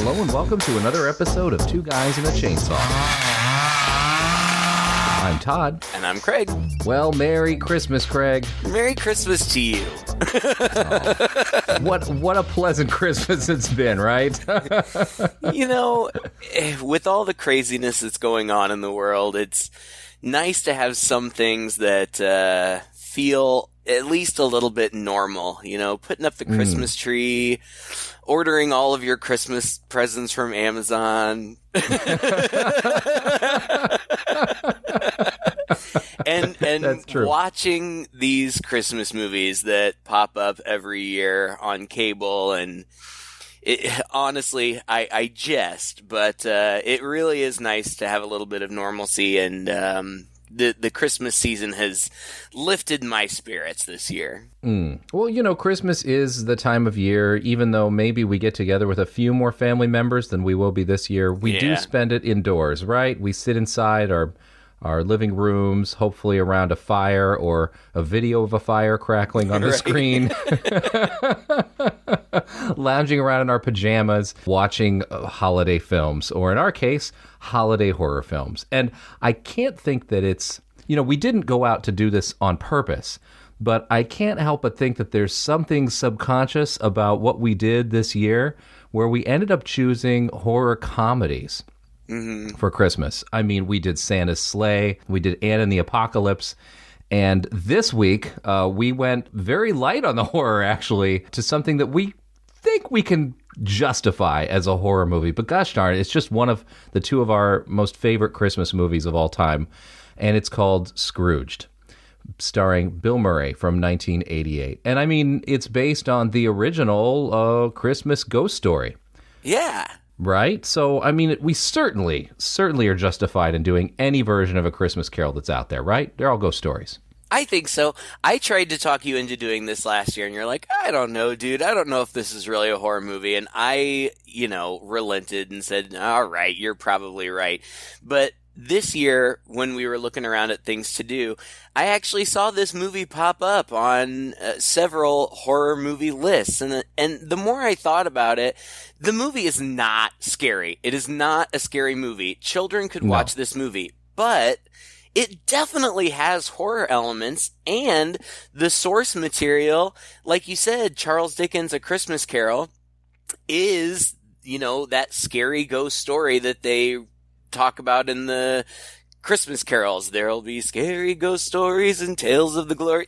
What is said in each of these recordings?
Hello and welcome to another episode of Two Guys and a Chainsaw. I'm Todd. And I'm Craig. Well, Merry Christmas, Craig. Merry Christmas to you. What a pleasant Christmas it's been, right? You know, with all the craziness that's going on in the world, it's nice to have some things that feel at least a little bit normal. You know, putting up the Christmas tree, ordering all of your Christmas presents from Amazon. and watching these Christmas movies that pop up every year on cable, and honestly, I jest, but it really is nice to have a little bit of normalcy, and the Christmas season has lifted my spirits this year. Well, you know, Christmas is the time of year, even though maybe we get together with a few more family members than we will be this year, we do spend it indoors, right? We sit inside our living rooms, hopefully around a fire or a video of a fire crackling on the screen, lounging around in our pajamas, watching holiday films, or in our case, holiday horror films. And I can't think that it's, you know, we didn't go out to do this on purpose, but I can't help but think that there's something subconscious about what we did this year where we ended up choosing horror comedies. For Christmas. I mean, we did Santa's Sleigh, we did Anne and the Apocalypse, and this week we went very light on the horror, actually, to something that we think we can justify as a horror movie. But gosh darn it, it's just one of the two of our most favorite Christmas movies of all time, and it's called Scrooged, starring Bill Murray from 1988. And I mean, it's based on the original Christmas ghost story. Yeah. Right? So, I mean, we certainly are justified in doing any version of A Christmas Carol that's out there, right? They're all ghost stories. I think so. I tried to talk you into doing this last year, and you're like, I don't know, dude. I don't know if this is really a horror movie. And I, relented and said, all right, you're probably right. But this year, when we were looking around at things to do, I actually saw this movie pop up on several horror movie lists. And the more I thought about it, the movie is not scary. It is not a scary movie. Children could watch this movie, but it definitely has horror elements, and the source material, like you said, Charles Dickens' A Christmas Carol, is, that scary ghost story that they talk about in the Christmas carols. There'll be scary ghost stories and tales of the glory.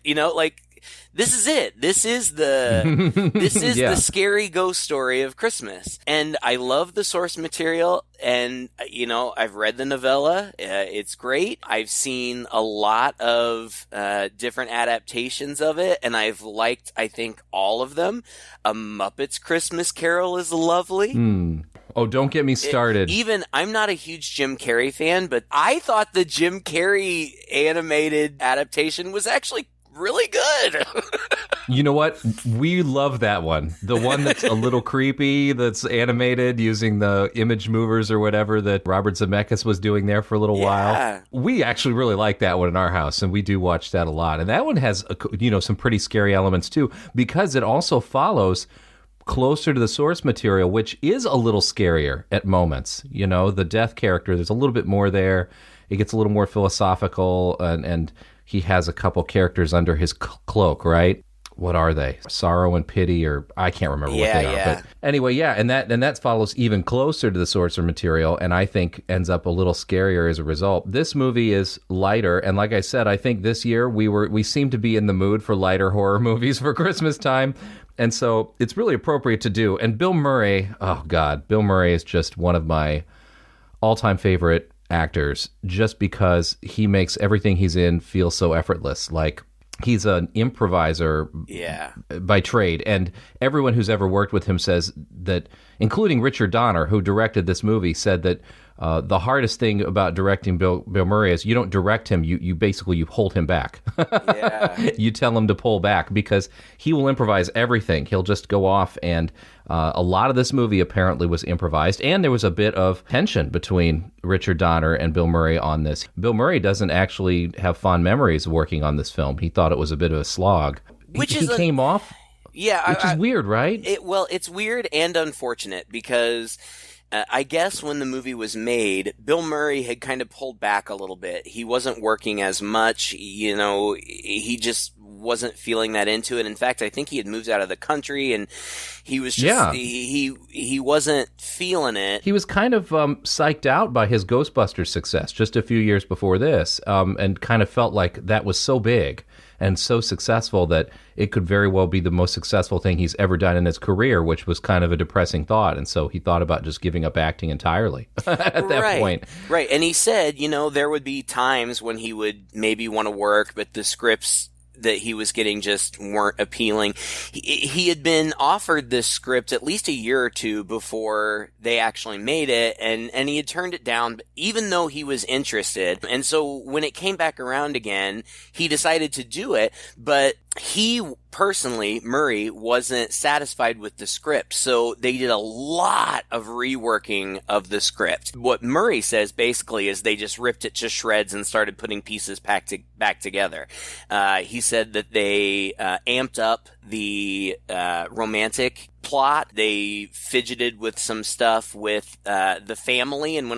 This is it. This is the scary ghost story of Christmas. And I love the source material. And, I've read the novella. It's great. I've seen a lot of different adaptations of it, and I've liked, I think, all of them. A Muppets Christmas Carol is lovely. Oh, don't get me started. I'm not a huge Jim Carrey fan, but I thought the Jim Carrey animated adaptation was actually really good. You know what? We love that one. The one that's a little creepy, that's animated using the image movers or whatever that Robert Zemeckis was doing there for a little while. We actually really like that one in our house, and we do watch that a lot. And that one has, some pretty scary elements too, because it also follows closer to the source material, which is a little scarier at moments. The death character, there's a little bit more there. It gets a little more philosophical, and he has a couple characters under his cloak, right? What are they? Sorrow and Pity, or I can't remember what they are. But anyway, and that follows even closer to the source material, and I think ends up a little scarier as a result. This movie is lighter, and like I said, I think this year we seem to be in the mood for lighter horror movies for Christmas time. And so it's really appropriate to do. And Bill Murray, oh God, Bill Murray is just one of my all-time favorite actors, just because he makes everything he's in feel so effortless. Like, he's an improviser by trade. And everyone who's ever worked with him says that, including Richard Donner, who directed this movie, said that the hardest thing about directing Bill Murray is you don't direct him, you basically hold him back. You tell him to pull back, because he will improvise everything. He'll just go off, and a lot of this movie apparently was improvised, and there was a bit of tension between Richard Donner and Bill Murray on this. Bill Murray doesn't actually have fond memories of working on this film. He thought it was a bit of a slog. He came off, which is weird, right? It's weird and unfortunate, because I guess when the movie was made, Bill Murray had kind of pulled back a little bit. He wasn't working as much, he just wasn't feeling that into it. In fact, I think he had moved out of the country and he was just, he wasn't feeling it. He was kind of psyched out by his Ghostbusters success just a few years before this, and kind of felt like that was so big and so successful that it could very well be the most successful thing he's ever done in his career, which was kind of a depressing thought. And so he thought about just giving up acting entirely at that point. Right. And he said, there would be times when he would maybe want to work, but the scripts that he was getting just weren't appealing. He had been offered this script at least a year or two before they actually made it, and he had turned it down even though he was interested. And so when it came back around again, he decided to do it, but he personally, Murray, wasn't satisfied with the script, so they did a lot of reworking of the script. What Murray says basically is they just ripped it to shreds and started putting pieces back together. He said that they amped up the romantic plot. They fidgeted with some stuff with the family, and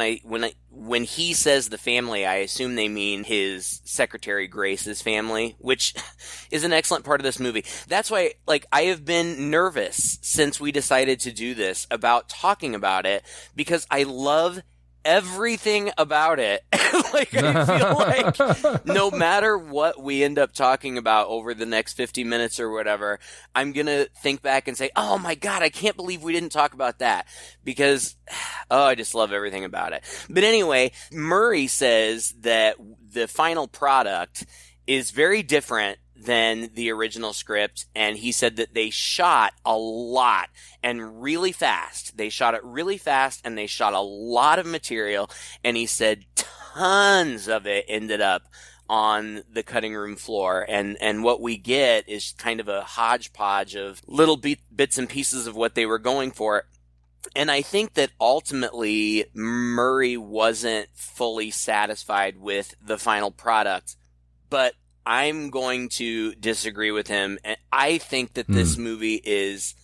when he says the family, I assume they mean his secretary Grace's family, which is an excellent part of this movie. That's why, I have been nervous since we decided to do this about talking about it, because I love everything about it. I feel like no matter what we end up talking about over the next 50 minutes or whatever, I'm going to think back and say, oh my God, I can't believe we didn't talk about that, because, I just love everything about it. But anyway, Murray says that the final product is very different than the original script, and he said that they shot a lot and really fast. They shot it really fast, and they shot a lot of material, and he said tons of it ended up on the cutting room floor, and what we get is kind of a hodgepodge of little bits and pieces of what they were going for. And I think that ultimately Murray wasn't fully satisfied with the final product, but I'm going to disagree with him. And I think that this movie is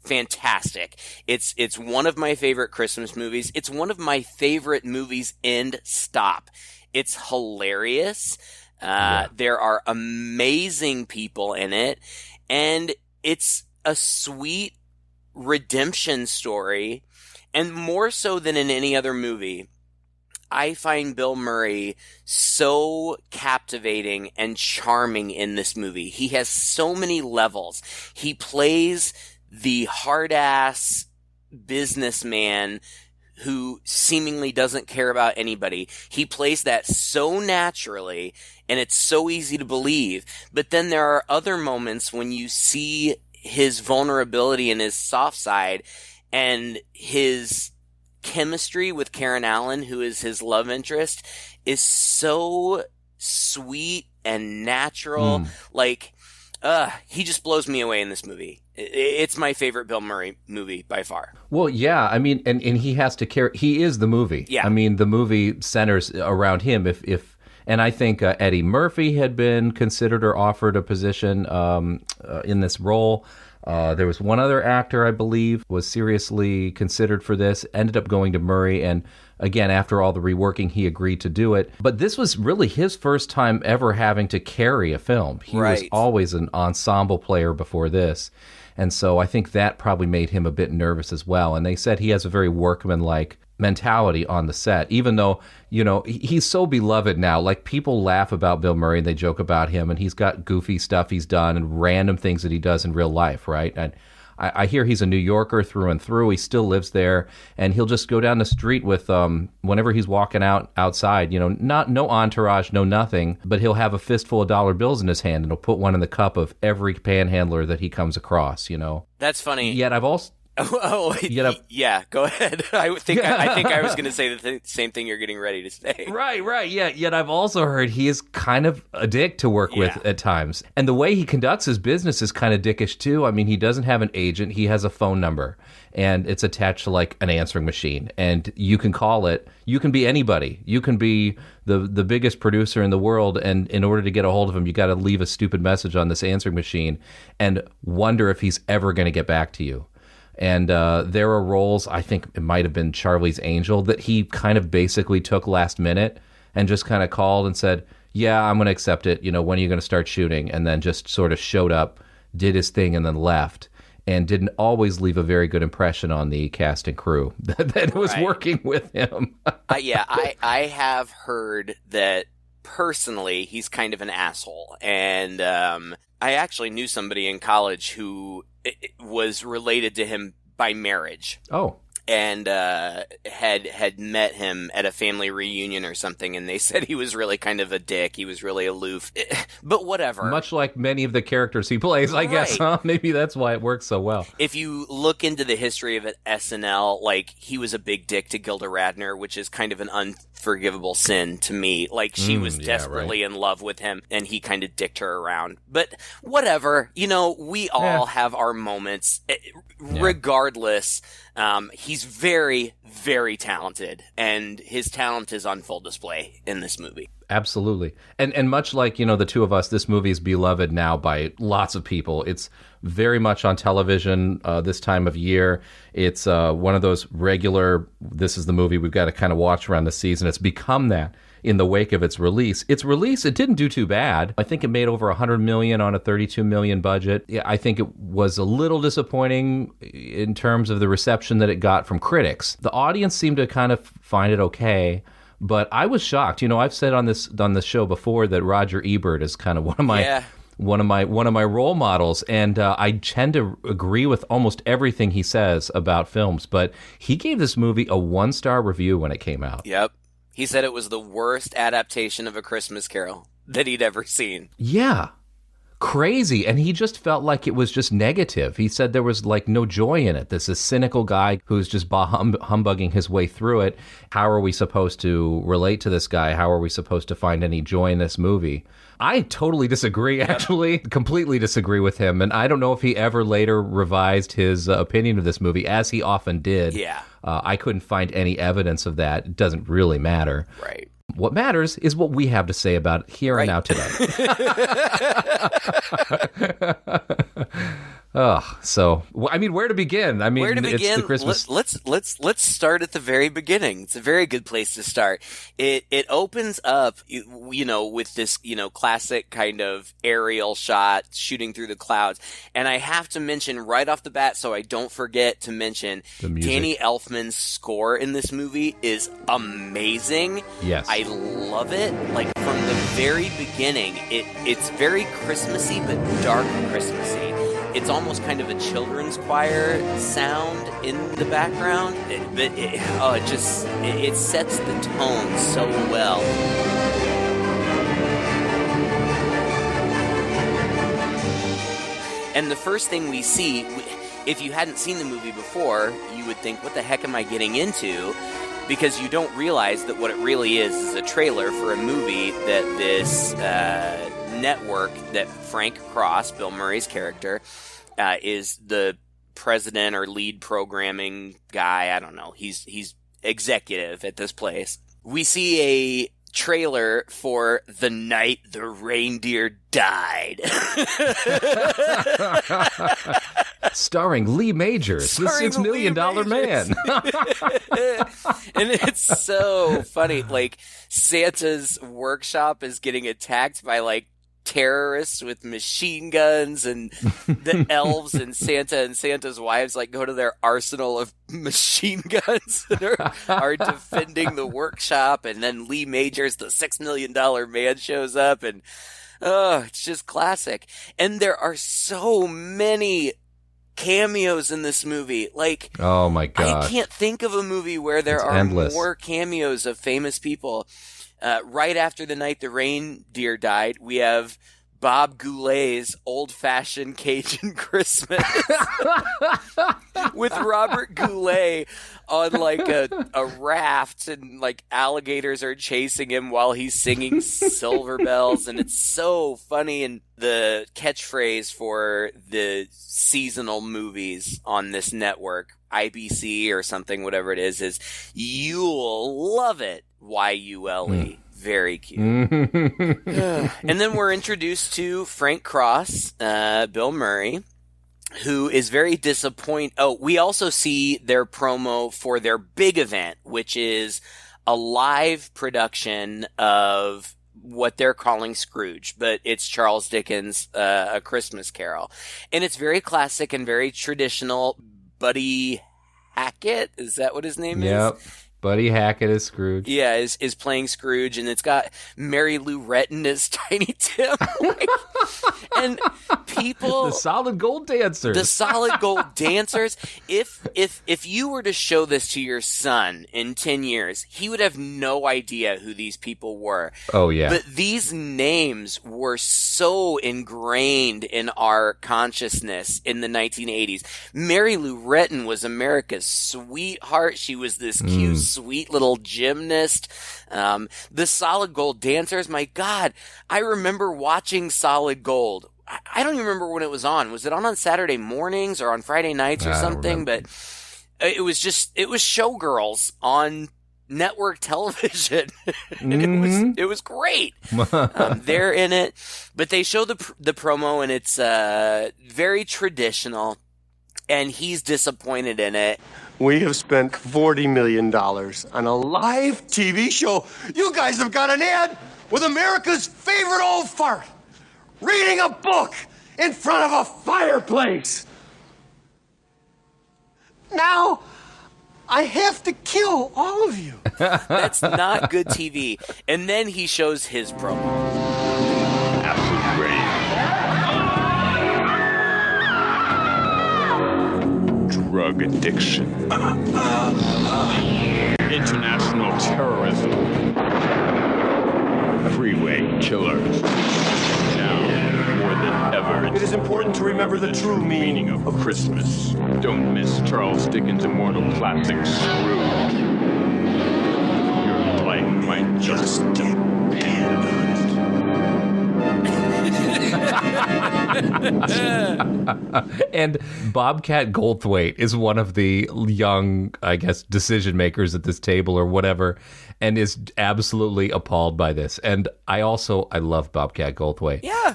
fantastic. It's one of my favorite Christmas movies. It's one of my favorite movies, end stop. It's hilarious. There are amazing people in it, and it's a sweet redemption story. And more so than in any other movie, I find Bill Murray so captivating and charming in this movie. He has so many levels. He plays the hard-ass businessman who seemingly doesn't care about anybody. He plays that so naturally, and it's so easy to believe. But then there are other moments when you see his vulnerability and his soft side, and his chemistry with Karen Allen, who is his love interest, is so sweet and natural. He just blows me away in this movie. It's my favorite Bill Murray movie by far. Well, yeah, I mean, and he has to carry. He is the movie. Yeah. I mean, the movie centers around him. And I think Eddie Murphy had been considered or offered a position in this role. There was one other actor, I believe, was seriously considered for this, ended up going to Murray, and again, after all the reworking, he agreed to do it. But this was really his first time ever having to carry a film. He was always an ensemble player before this, and so I think that probably made him a bit nervous as well. And they said he has a very workmanlike mentality on the set, even though, he's so beloved now. Like, people laugh about Bill Murray and they joke about him, and he's got goofy stuff he's done and random things that he does in real life, right? And I hear he's a New Yorker through and through. He still lives there, and he'll just go down the street with, whenever he's walking outside, no entourage, no nothing, but he'll have a fistful of dollar bills in his hand, and he'll put one in the cup of every panhandler that he comes across, That's funny. Yet I've also... yeah, go ahead. I think I was going to say the same thing you're getting ready to say. Right. Yeah, yet I've also heard he is kind of a dick to work with at times. And the way he conducts his business is kind of dickish too. I mean, he doesn't have an agent. He has a phone number, and it's attached to like an answering machine. And you can call it. You can be anybody. You can be the biggest producer in the world, and in order to get a hold of him, you got to leave a stupid message on this answering machine and wonder if he's ever going to get back to you. And there are roles, I think it might have been Charlie's Angel, that he kind of basically took last minute and just kind of called and said, yeah, I'm going to accept it. You know, when are you going to start shooting? And then just sort of showed up, did his thing, and then left. And didn't always leave a very good impression on the cast and crew that was working with him. I have heard that personally he's kind of an asshole. And I actually knew somebody in college who was related to him by marriage. Oh. And had met him at a family reunion or something, and they said he was really kind of a dick. He was really aloof. But whatever. Much like many of the characters he plays, I guess, huh? Maybe that's why it works so well. If you look into the history of SNL, like, he was a big dick to Gilda Radner, which is kind of an unforgivable sin to me. Like, she was desperately in love with him, and he kind of dicked her around. But whatever. You know, we all have our moments. Regardless, he's very, very talented, and his talent is on full display in this movie. Absolutely. And much like, you know, the two of us, this movie is beloved now by lots of people. It's very much on television this time of year. It's one of those regular, this is the movie we've got to kind of watch around the season. It's become that in the wake of its release. Its release, it didn't do too bad. I think it made over $100 million on a $32 million budget. Yeah, I think it was a little disappointing in terms of the reception that it got from critics. The audience seemed to kind of find it okay. But I was shocked. You know, I've said on this show before that Roger Ebert is kind of one of my role models, and I tend to agree with almost everything he says about films. But he gave this movie a 1-star review when it came out. Yep, he said it was the worst adaptation of A Christmas Carol that he'd ever seen. Yeah. Crazy. And he just felt like it was just negative. He said there was like no joy in it. This is a cynical guy who's just humbugging his way through it. How are we supposed to relate to this guy? How are we supposed to find any joy in this movie? I totally disagree, actually. Completely disagree with him. And I don't know if he ever later revised his opinion of this movie, as he often did. Yeah. I couldn't find any evidence of that. It doesn't really matter. Right. What matters is what we have to say about it here and now today. So I mean, where to begin? I mean, where to begin? It's the Christmas. Let's start at the very beginning. It's a very good place to start. It opens up, you know, with this, you know, classic kind of aerial shot shooting through the clouds, and I have to mention right off the bat, so I don't forget to mention, Danny Elfman's score in this movie is amazing. Yes, I love it. Like, from the very beginning, it's very Christmassy but dark Christmassy. It's almost kind of a children's choir sound in the background, but it sets the tone so well. And the first thing we see, if you hadn't seen the movie before, you would think, what the heck am I getting into? Because you don't realize that what it really is a trailer for a movie that this network that Frank Cross, Bill Murray's character, is the president or lead programming guy. I don't know. He's executive at this place. We see a trailer for The Night the Reindeer Died. Starring Lee Majors, the $6 million man. And it's so funny. Like, Santa's workshop is getting attacked by, like, terrorists with machine guns, and the elves and Santa's wives like go to their arsenal of machine guns that are defending the workshop, and then Lee Majors, the $6 million man, shows up, and it's just classic. And there are so many cameos in this movie. Like, oh my god, I can't think of a movie where there are endless. More cameos of famous people. Right after The Night the Reindeer Died, we have Bob Goulet's Old-Fashioned Cajun Christmas with Robert Goulet on like a raft, and like alligators are chasing him while he's singing Silver Bells, and it's so funny. And the catchphrase for the seasonal movies on this network, IBC or something, whatever it is "You'll love it." YULE. Very cute. And then we're introduced to Frank Cross, Bill Murray, who is very disappointed. Oh, we also see their promo for their big event, which is a live production of what they're calling Scrooge, but it's Charles Dickens' A Christmas Carol. And it's very classic and very traditional. Buddy Hackett, is that what his name is? Yep. Buddy Hackett is Scrooge. Yeah, is playing Scrooge, and it's got Mary Lou Retton as Tiny Tim. And people... The solid gold dancers. The solid gold dancers. If you were to show this to your son in 10 years, he would have no idea who these people were. Oh, yeah. But these names were so ingrained in our consciousness in the 1980s. Mary Lou Retton was America's sweetheart. She was this cute, sweet little gymnast. The solid gold dancers, my God, I remember watching Solid Gold. I don't even remember when it was on. Was it on Saturday mornings or on Friday nights or something? But it was Showgirls on network television. It was great. They're in it, but they show the promo, and it's very traditional, and he's disappointed in it. We have spent $40 million on a live TV show. You guys have got an ad with America's favorite old fart reading a book in front of a fireplace. Now, I have to kill all of you. That's not good TV. And then he shows his promo. Absolute rage. Drug addiction. International terrorism. Freeway killers. Now, more than ever, It is important to remember the true meaning of Christmas. Don't miss Charles Dickens' immortal classic, Scrooged. Your life might just depend on it. And Bobcat Goldthwait is one of the young, I guess, decision makers at this table or whatever, and is absolutely appalled by this. And I love Bobcat Goldthwait. Yeah.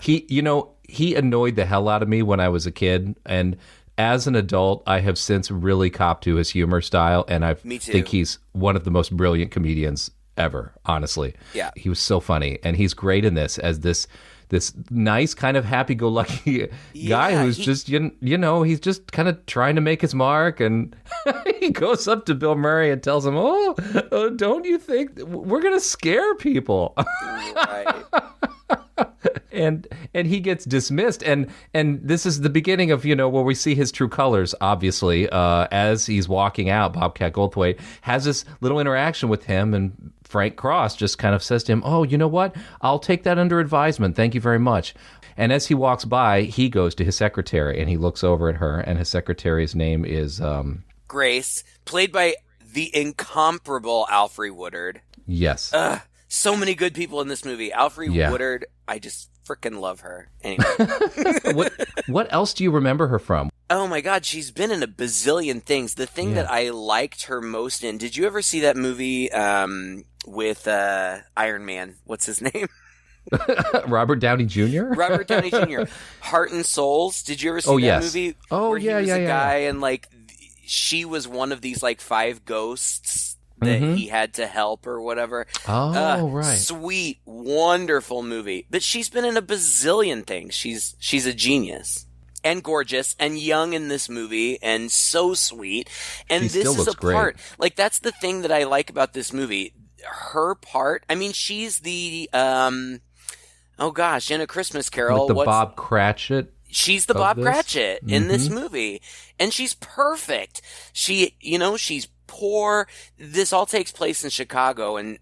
He annoyed the hell out of me when I was a kid, and as an adult, I have since really copped to his humor style, and Me too. think he's one of the most brilliant comedians ever, honestly. Yeah. He was so funny, and he's great in this as this nice kind of happy-go-lucky guy who's just, he's just kind of trying to make his mark, and he goes up to Bill Murray and tells him, oh, don't you think we're going to scare people? Right. And he gets dismissed, and this is the beginning of where we see his true colors. Obviously, as he's walking out, Bobcat Goldthwait has this little interaction with him, and Frank Cross just kind of says to him, "Oh, you know what? I'll take that under advisement. Thank you very much." And as he walks by, he goes to his secretary, and he looks over at her, and his secretary's name is Grace, played by the incomparable Alfre Woodard. Yes. So many good people in this movie. Alfre Woodard, I just freaking love her. Anyway. What else do you remember her from? Oh my God, she's been in a bazillion things. The thing that I liked her most in, did you ever see that movie with Iron Man? What's his name? Robert Downey Jr.? Robert Downey Jr. Heart and Souls. Did you ever see that movie? Oh, where he was a guy and she was one of these 5 ghosts that he had to help or whatever. Oh, right. Sweet, wonderful movie. But she's been in a bazillion things. She's a genius. And gorgeous and young in this movie and so sweet. And She this still is a looks great. part. That's the thing that I like about this movie. Her part, I mean, she's the in A Christmas Carol. Like the Bob Cratchit. She's the Bob Cratchit in this movie. And she's perfect. she's poor. This all takes place in Chicago, and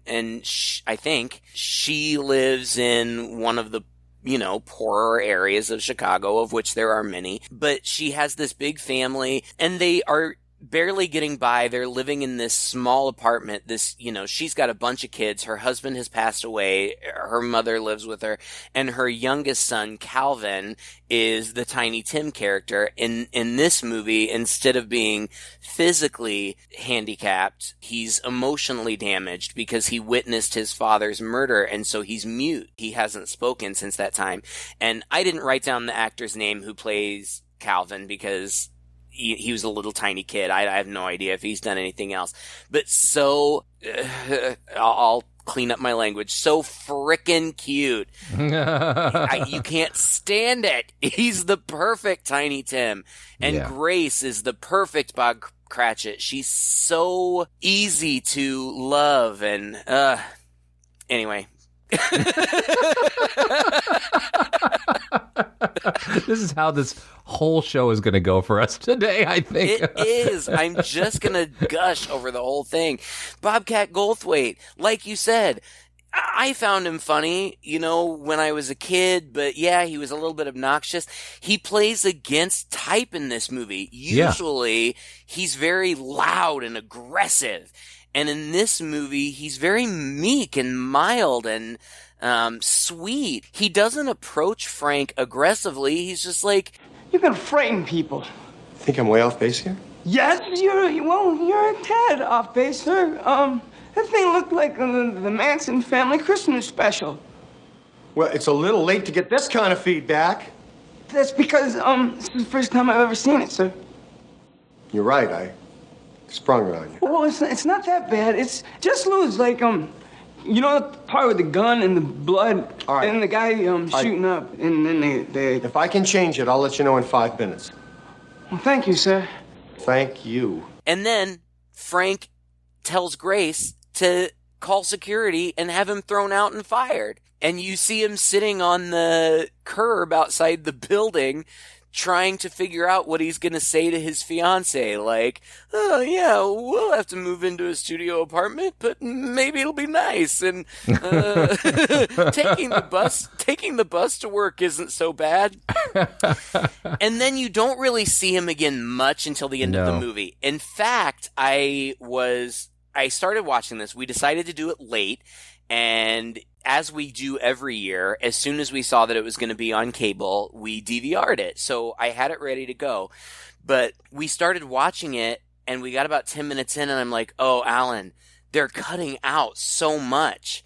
I think she lives in one of the poorer areas of Chicago, of which there are many. But she has this big family, and they are barely getting by. They're living in this small apartment. She's got a bunch of kids. Her husband has passed away. Her mother lives with her. And her youngest son, Calvin, is the Tiny Tim character. In this movie, instead of being physically handicapped, he's emotionally damaged because he witnessed his father's murder, and so he's mute. He hasn't spoken since that time. And I didn't write down the actor's name who plays Calvin because he was a little tiny kid. I have no idea if he's done anything else. But so, I'll clean up my language, so frickin' cute. You can't stand it. He's the perfect Tiny Tim. And Grace is the perfect Bob Cratchit. She's so easy to love. And, anyway. This is how this whole show is going to go for us today, I think. It is. I'm just going to gush over the whole thing. Bobcat Goldthwait, like you said, I found him funny, when I was a kid, but yeah, he was a little bit obnoxious. He plays against type in this movie. Usually, he's very loud and aggressive. And in this movie, he's very meek and mild and sweet. He doesn't approach Frank aggressively. He's just like, you can frighten people. Think I'm way off base here? Yes, you're a tad off base, sir. That thing looked like the Manson family Christmas special. Well, it's a little late to get this kind of feedback. That's because, this is the first time I've ever seen it, sir. You're right, I sprung it on you. Well, it's not that bad. It's just Lou's like, the part with the gun and the blood, all right. And the guy shooting up, and then they... If I can change it, I'll let you know in 5 minutes. Well, thank you, sir. Thank you. And then Frank tells Grace to call security and have him thrown out and fired. And you see him sitting on the curb outside the building trying to figure out what he's going to say to his fiance. Like, oh, yeah, we'll have to move into a studio apartment, but maybe it'll be nice. And taking the bus to work isn't so bad. And then you don't really see him again much until the end of the movie. In fact, I started watching this. We decided to do it late. And as we do every year, as soon as we saw that it was going to be on cable, we DVR'd it. So I had it ready to go. But we started watching it, and we got about 10 minutes in, and I'm like, oh, Alan, they're cutting out so much.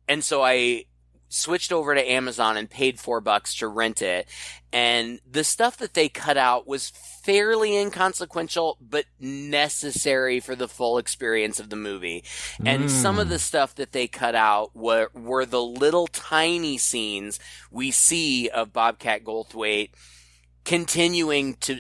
And so I switched over to Amazon and paid $4 to rent it. And the stuff that they cut out was fairly inconsequential, but necessary for the full experience of the movie. And some of the stuff that they cut out were the little tiny scenes we see of Bobcat Goldthwait continuing to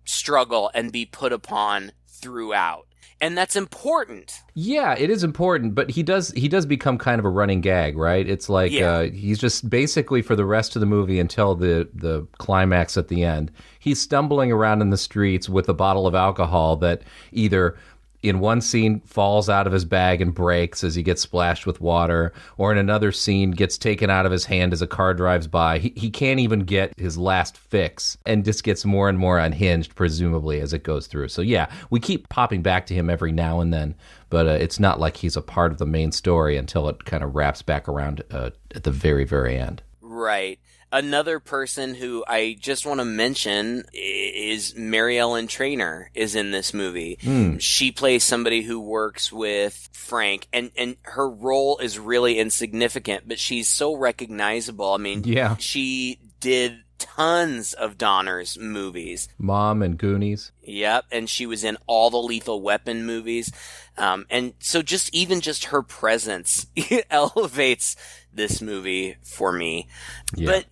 struggle and be put upon throughout. And that's important. Yeah, it is important, but he does become kind of a running gag, right? It's like he's just basically for the rest of the movie until the climax at the end, he's stumbling around in the streets with a bottle of alcohol that either in one scene falls out of his bag and breaks as he gets splashed with water, or in another scene gets taken out of his hand as a car drives by. He can't even get his last fix and just gets more and more unhinged, presumably, as it goes through. So yeah, we keep popping back to him every now and then, but it's not like he's a part of the main story until it kind of wraps back around at the very, very end. Right. Another person who I just want to mention is Mary Ellen Trainor is in this movie. She plays somebody who works with Frank, and her role is really insignificant, but she's so recognizable. I mean, she did tons of Donner's movies. Mom and Goonies. Yep, and she was in all the Lethal Weapon movies. And so just her presence elevates this movie for me. Yeah. But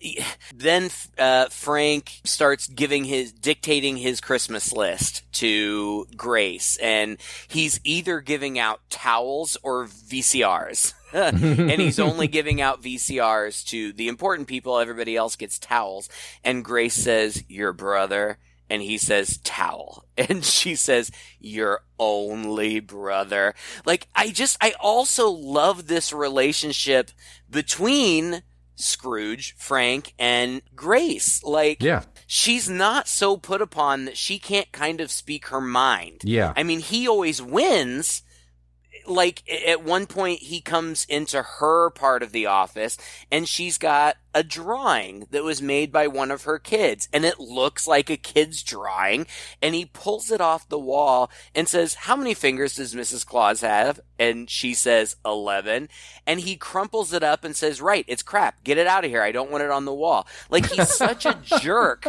then Frank starts dictating his Christmas list to Grace, and he's either giving out towels or VCRs. And he's only giving out VCRs to the important people. Everybody else gets towels. And Grace says, "Your brother." And he says, "Towel." And she says, "Your only brother." Like, I also love this relationship between Scrooge, Frank, and Grace. Like, she's not so put upon that she can't kind of speak her mind. Yeah. I mean, he always wins, like at one point he comes into her part of the office and she's got a drawing that was made by one of her kids and it looks like a kid's drawing, and he pulls it off the wall and says, "How many fingers does Mrs. Claus have?" And she says 11, and he crumples it up and says, "Right, it's crap. Get it out of here. I don't want it on the wall." Like, he's such a jerk,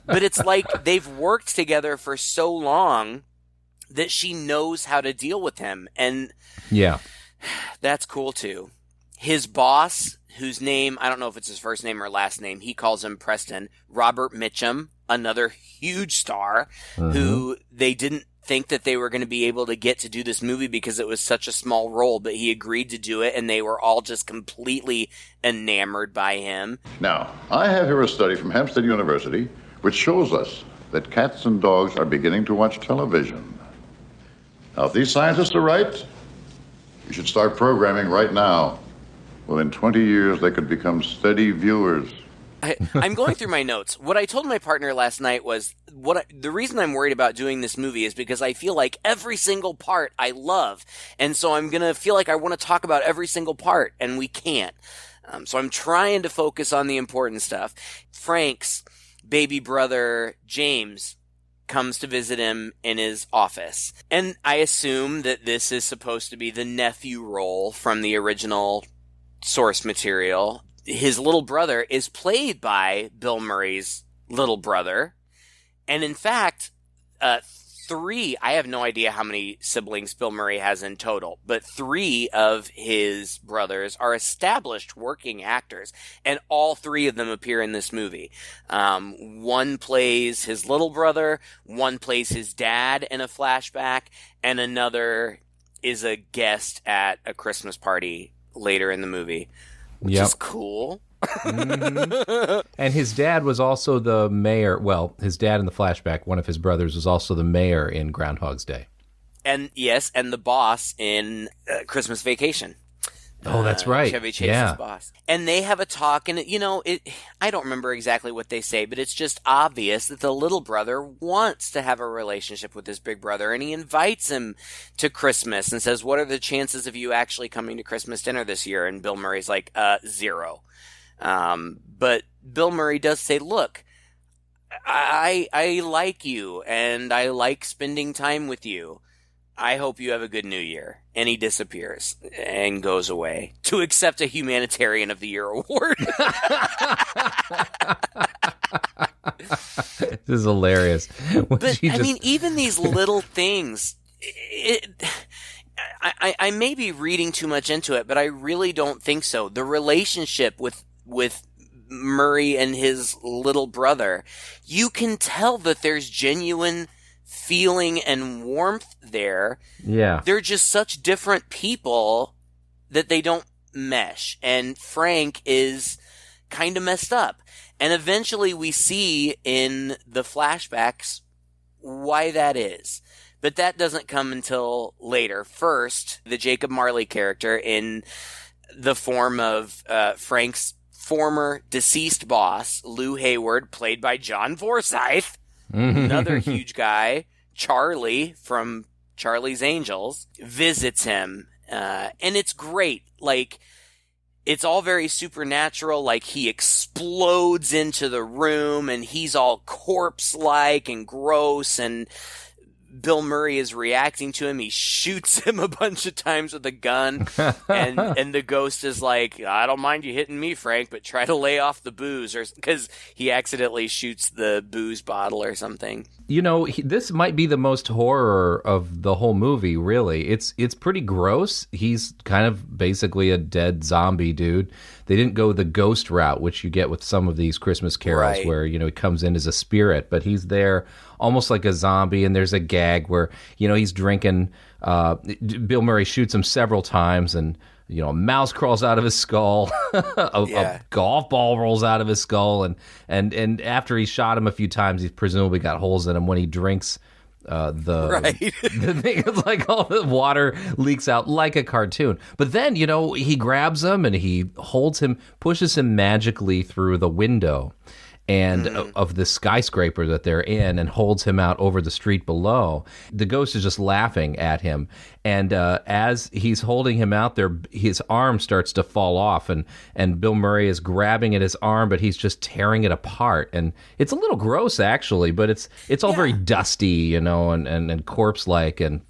but it's like they've worked together for so long that she knows how to deal with him. And yeah, that's cool too. His boss, whose name, I don't know if it's his first name or last name, he calls him Preston, Robert Mitchum, another huge star, who they didn't think that they were going to be able to get to do this movie because it was such a small role, but he agreed to do it, and they were all just completely enamored by him. Now, I have here a study from Hampstead University which shows us that cats and dogs are beginning to watch television. Now, if these scientists are right, you should start programming right now. Within 20 years, they could become steady viewers. I'm going through my notes. What I told my partner last night was the reason I'm worried about doing this movie is because I feel like every single part I love. And so I'm going to feel like I want to talk about every single part, and we can't. So I'm trying to focus on the important stuff. Frank's baby brother, James, comes to visit him in his office. And I assume that this is supposed to be the nephew role from the original source material. His little brother is played by Bill Murray's little brother. And in fact, I have no idea how many siblings Bill Murray has in total, but 3 of his brothers are established working actors, and all 3 of them appear in this movie. One plays his little brother, one plays his dad in a flashback, and another is a guest at a Christmas party later in the movie, which is cool. Mm-hmm. And his dad was also the mayor. Well, his dad in the flashback, one of his brothers, was also the mayor in Groundhog's Day. And yes, and the boss in Christmas Vacation. Oh, that's right. Chevy Chase's boss. And they have a talk, and I don't remember exactly what they say, but it's just obvious that the little brother wants to have a relationship with his big brother, and he invites him to Christmas and says, "What are the chances of you actually coming to Christmas dinner this year?" And Bill Murray's like, 0. But Bill Murray does say, "Look, I like you, and I like spending time with you. I hope you have a good New Year." And he disappears and goes away to accept a Humanitarian of the Year award. This is hilarious. But, I mean, even these little things, I may be reading too much into it, but I really don't think so. The relationship with Murray and his little brother, you can tell that there's genuine feeling and warmth there. Yeah. They're just such different people that they don't mesh. And Frank is kind of messed up. And eventually we see in the flashbacks why that is. But that doesn't come until later. First, the Jacob Marley character, in the form of Frank's former deceased boss, Lou Hayward, played by John Forsythe, another huge guy, Charlie from Charlie's Angels, visits him. And it's great. Like, it's all very supernatural. Like, he explodes into the room and he's all corpse-like and gross, and Bill Murray is reacting to him. He shoots him a bunch of times with a gun, and the ghost is like, "I don't mind you hitting me, Frank, but try to lay off the booze," or because he accidentally shoots the booze bottle or something. This might be the most horror of the whole movie, really. It's pretty gross. He's kind of basically a dead zombie dude. They didn't go the ghost route, which you get with some of these Christmas carols, where, he comes in as a spirit, but he's there almost like a zombie, and there's a gag where, he's drinking. Bill Murray shoots him several times, and, a mouse crawls out of his skull, a golf ball rolls out of his skull, and after he shot him a few times, he's presumably got holes in him. When he drinks the thing, it's like all the water leaks out like a cartoon. But then, he grabs him and he holds him, pushes him magically through the window. and of the skyscraper that they're in, and holds him out over the street below. The ghost is just laughing at him. And as he's holding him out there, his arm starts to fall off, and Bill Murray is grabbing at his arm, but he's just tearing it apart. And it's a little gross, actually, but it's all very dusty, and corpse-like. And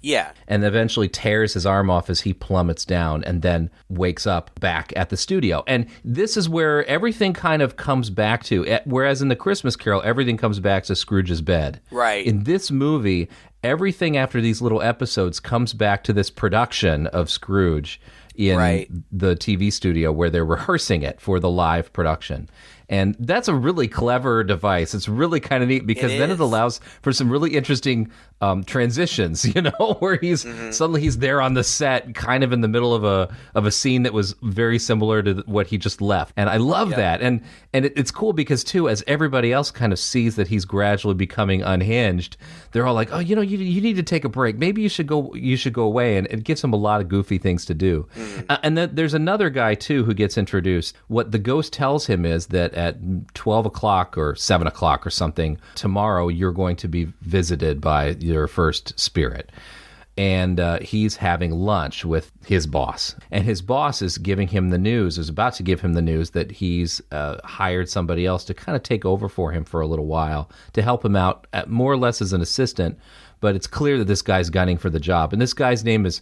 eventually tears his arm off as he plummets down and then wakes up back at the studio. And this is where everything kind of comes back to, whereas in The Christmas Carol, everything comes back to Scrooge's bed. Right. In this movie, everything after these little episodes comes back to this production of Scrooge in the TV studio where they're rehearsing it for the live production. And that's a really clever device. It's really kind of neat because then it allows for some really interesting transitions, where he's suddenly he's there on the set, kind of in the middle of a scene that was very similar to what he just left. And I love that. And it's cool because too, as everybody else kind of sees that he's gradually becoming unhinged, they're all like, oh, you need to take a break. Maybe you should go away. And it gives him a lot of goofy things to do. And then there's another guy too who gets introduced. What the ghost tells him is that at 12 o'clock or 7 o'clock or something tomorrow, you're going to be visited by your first spirit. And he's having lunch with his boss. And his boss is about to give him the news that he's hired somebody else to kind of take over for him for a little while, to help him out more or less as an assistant. But it's clear that this guy's gunning for the job. And this guy's name is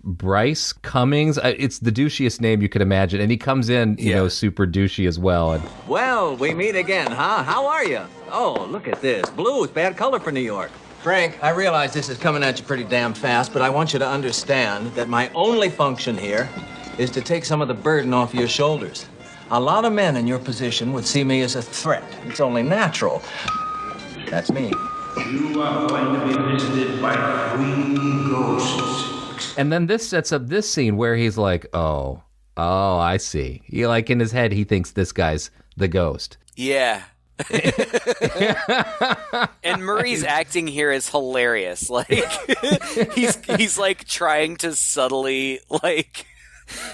Bryce Cummings. It's the douchiest name you could imagine. And he comes in, super douchey as well. And well, we meet again, huh? How are you? Oh, look at this. Blue is bad color for New York. Frank, I realize this is coming at you pretty damn fast, but I want you to understand that my only function here is to take some of the burden off your shoulders. A lot of men in your position would see me as a threat. It's only natural. That's me. You are going to be visited by 3 ghosts. And then this sets up this scene where he's like, oh, I see. In his head, he thinks this guy's the ghost. Yeah. And Murray's acting here is hilarious. He's like trying to subtly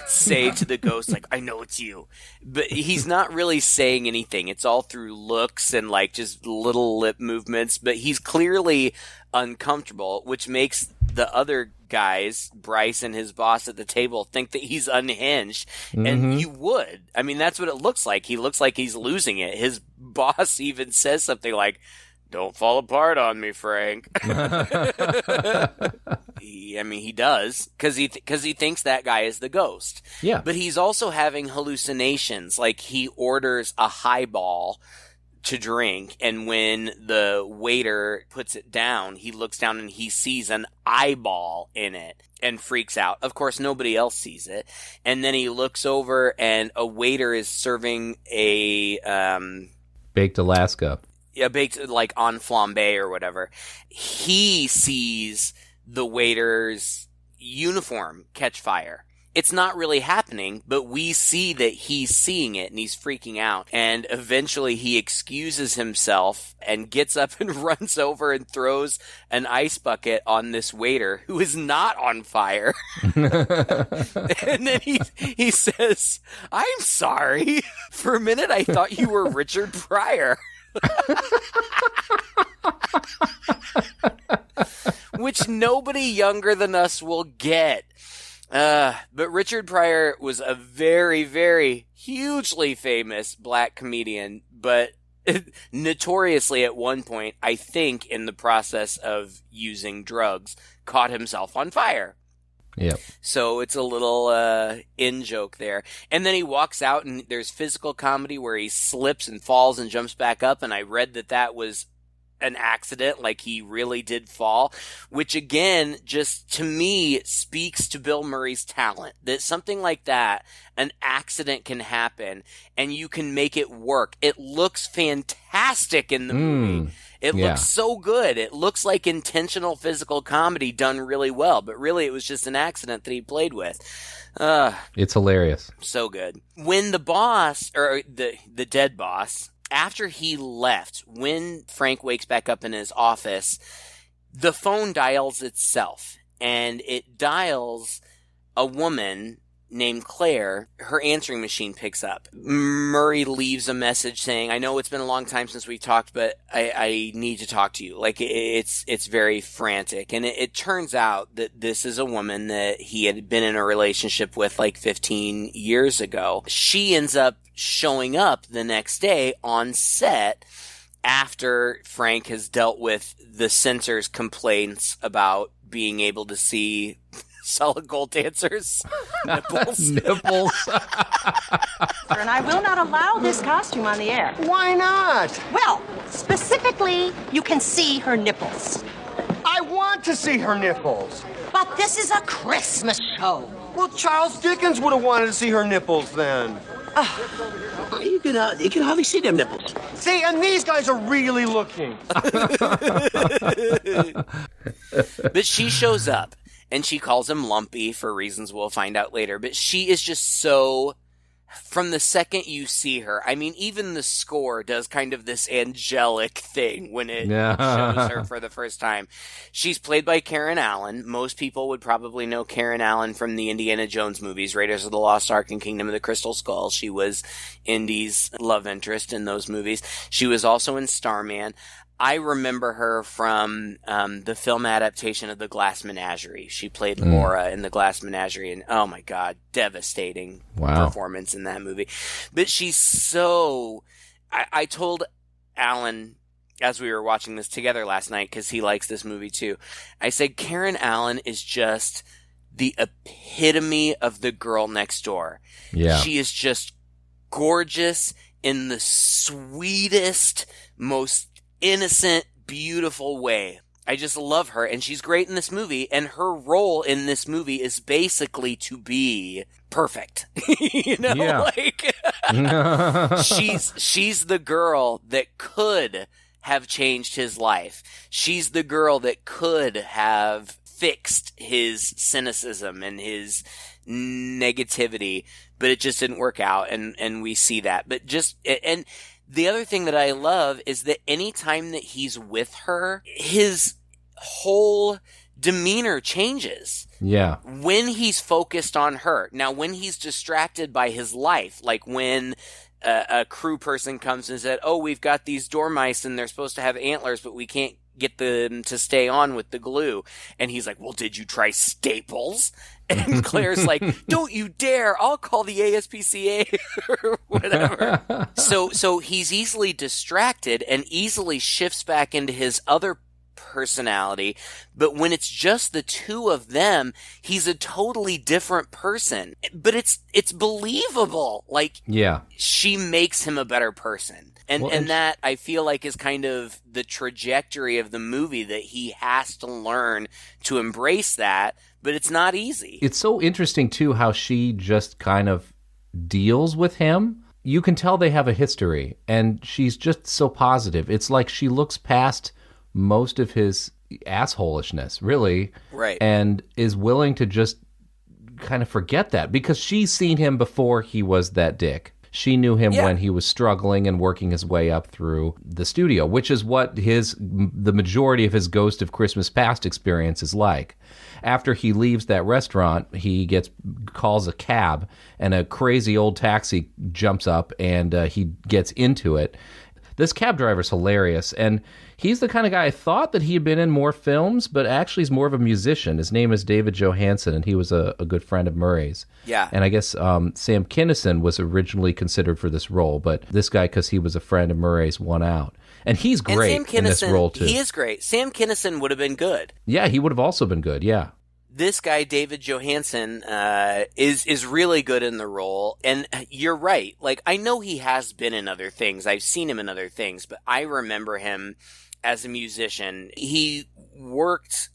say to the ghost, I know it's you, but he's not really saying anything. It's all through looks and just little lip movements, but he's clearly uncomfortable, which makes the other guys, Bryce and his boss at the table, think that he's unhinged. And you would. I mean, that's what it looks like. He looks like he's losing it. His boss even says something like, "Don't fall apart on me, Frank." He does, because he thinks that guy is the ghost. Yeah. But he's also having hallucinations. He orders a highball to drink, and when the waiter puts it down, he looks down and he sees an eyeball in it and freaks out. Of course, nobody else sees it. And then he looks over and a waiter is serving a baked Alaska. Yeah, baked on flambe or whatever. He sees the waiter's uniform catch fire. It's not really happening, but we see that he's seeing it and he's freaking out. And eventually he excuses himself and gets up and runs over and throws an ice bucket on this waiter who is not on fire. And then he says, "I'm sorry. For a minute I thought you were Richard Pryor." Which nobody younger than us will get. But Richard Pryor was a very, very hugely famous black comedian, but notoriously at one point, I think in the process of using drugs, caught himself on fire. Yep. So it's a little in-joke there. And then he walks out and there's physical comedy where he slips and falls and jumps back up, and I read that was an accident, he really did fall, which again, just to me, speaks to Bill Murray's talent, that something like that, an accident can happen and you can make it work. It looks fantastic in the movie. It looks so good. It looks like intentional physical comedy done really well, but really it was just an accident that he played with. It's hilarious. So good. When the boss, or the dead boss, after he left, when Frank wakes back up in his office, the phone dials itself, and it dials a woman named Claire, her answering machine picks up. Murray leaves a message saying, I know it's been a long time since we've talked, but I need to talk to you. Like, it's very frantic. And it turns out that this is a woman that he had been in a relationship with like 15 years ago. She ends up showing up the next day on set after Frank has dealt with the censor's complaints about being able to see solid gold dancers' nipples. Nipples. And I will not allow this costume on the air. Why not? Well, specifically, you can see her nipples. I want to see her nipples. But this is a Christmas show. Well, Charles Dickens would have wanted to see her nipples then. You can hardly see them nipples. See, and these guys are really looking. But she shows up, and she calls him Lumpy for reasons we'll find out later. But she is just so... From the second you see her, I mean, even the score does kind of this angelic thing when it shows her for the first time. She's played by Karen Allen. Most people would probably know Karen Allen from the Indiana Jones movies, Raiders of the Lost Ark and Kingdom of the Crystal Skull. She was Indy's love interest in those movies. She was also in Starman. I remember her from the film adaptation of The Glass Menagerie. She played Laura in The Glass Menagerie, and oh my god, devastating performance in that movie. But she's so... I told Alan as we were watching this together last night, because he likes this movie too, I said Karen Allen is just the epitome of the girl next door. Yeah. She is just gorgeous in the sweetest, most innocent, beautiful way. I just love her, and she's great in this movie, and her role in this movie is basically to be perfect. You know, like she's the girl that could have changed his life. She's the girl that could have fixed his cynicism and his negativity, but it just didn't work out, and we see that. But and the other thing that I love is that anytime that he's with her, his whole demeanor changes. Yeah. When he's focused on her. Now, when he's distracted by his life, like when a crew person comes and said, oh, we've got these dormice and they're supposed to have antlers, but we can't get them to stay on with the glue. And he's like, well, did you try staples? And Claire's like, don't you dare, I'll call the ASPCA or whatever. So he's easily distracted and easily shifts back into his other personality. But when it's just the two of them, he's a totally different person. But it's believable. Like, yeah, she makes him a better person. And that, I feel like, is kind of the trajectory of the movie, that he has to learn to embrace that, but it's not easy. It's so interesting, too, how she just kind of deals with him. You can tell they have a history, and she's just so positive. It's like she looks past most of his assholishness, really, right, and is willing to just kind of forget that, because she's seen him before he was that dick. She knew him when he was struggling and working his way up through the studio, which is what the majority of his Ghost of Christmas Past experience is like. After he leaves that restaurant, he calls a cab, and a crazy old taxi jumps up, and he gets into it. This cab driver's hilarious, and he's the kind of guy I thought that he had been in more films, but actually he's more of a musician. His name is David Johansen, and he was a good friend of Murray's. Yeah. And I guess Sam Kinison was originally considered for this role, but this guy, because he was a friend of Murray's, won out. And he's great in this role, too. He is great. Sam Kinison would have been good. Yeah, he would have also been good, yeah. This guy, David Johansen, is really good in the role. And you're right. Like, I know he has been in other things. I've seen him in other things, but I remember him as a musician. He worked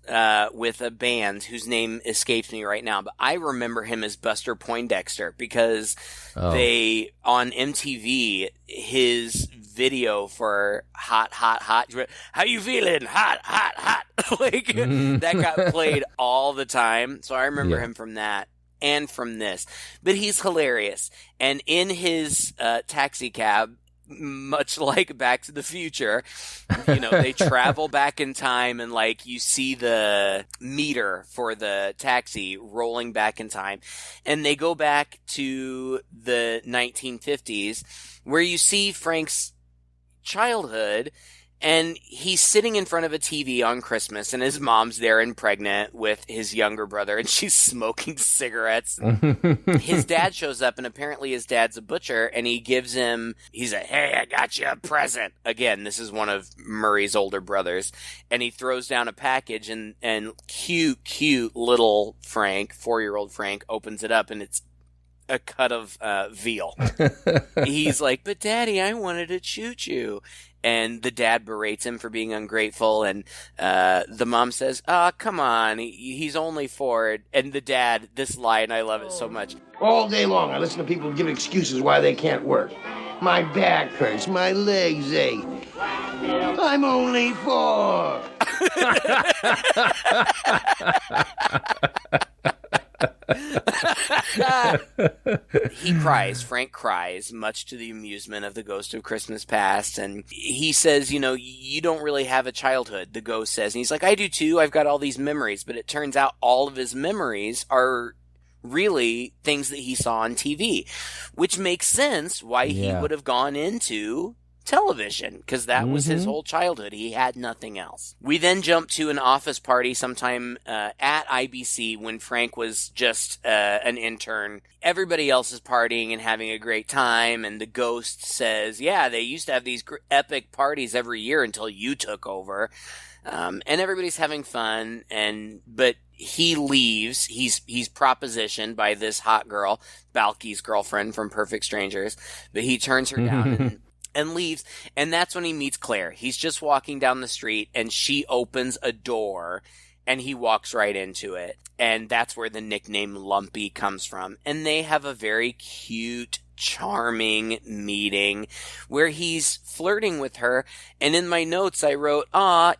with a band whose name escapes me right now, but I remember him as Buster Poindexter, because they, on MTV, his video for Hot, Hot, Hot, how you feeling? Hot, hot, hot. Like, that got played all the time. So I remember him from that and from this. But he's hilarious. And in his taxi cab, much like Back to the Future, they travel back in time and like you see the meter for the taxi rolling back in time. And they go back to the 1950s where you see Frank's childhood. And he's sitting in front of a TV on Christmas, and his mom's there and pregnant with his younger brother, and she's smoking cigarettes. His dad shows up, and apparently his dad's a butcher, and he's like, hey, I got you a present. Again, this is one of Murray's older brothers. And he throws down a package, and cute little Frank, 4-year-old Frank, opens it up, and it's a cut of veal. He's like, but Daddy, I wanted to shoot you. And the dad berates him for being ungrateful, and the mom says, come on, he's only 4. And the dad, this line, I love it so much. All day long, I listen to people give excuses why they can't work. My back hurts, my legs ache. I'm only 4. He cries. Frank cries, much to the amusement of the ghost of Christmas past. And he says, you don't really have a childhood, the ghost says. And he's like, I do too. I've got all these memories. But it turns out all of his memories are really things that he saw on TV, which makes sense why he would have gone into television, because that was his whole childhood. He had nothing else. We then jump to an office party sometime at IBC when Frank was just an intern. Everybody else is partying and having a great time, and the ghost says, yeah, they used to have these epic parties every year until you took over. And everybody's having fun, but he leaves. He's propositioned by this hot girl, Balky's girlfriend from Perfect Strangers, but he turns her down and leaves, and that's when he meets Claire. He's just walking down the street, and she opens a door, and he walks right into it, and that's where the nickname Lumpy comes from. And they have a very cute, charming meeting where he's flirting with her, and in my notes I wrote,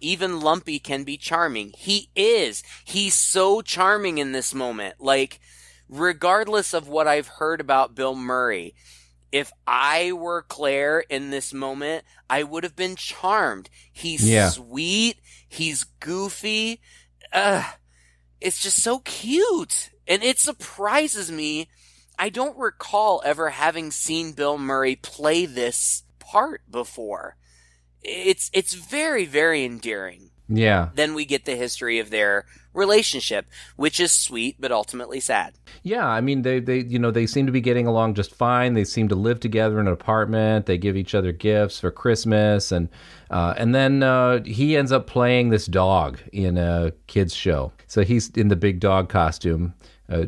even Lumpy can be charming. He is. He's so charming in this moment. Like, regardless of what I've heard about Bill Murray, if I were Claire in this moment, I would have been charmed. He's sweet. He's goofy. It's just so cute. And it surprises me. I don't recall ever having seen Bill Murray play this part before. It's very, very endearing. Yeah. Then we get the history of their relationship, which is sweet but ultimately sad. Yeah, I mean they seem to be getting along just fine. They seem to live together in an apartment. They give each other gifts for Christmas, and then he ends up playing this dog in a kids show. So he's in the big dog costume,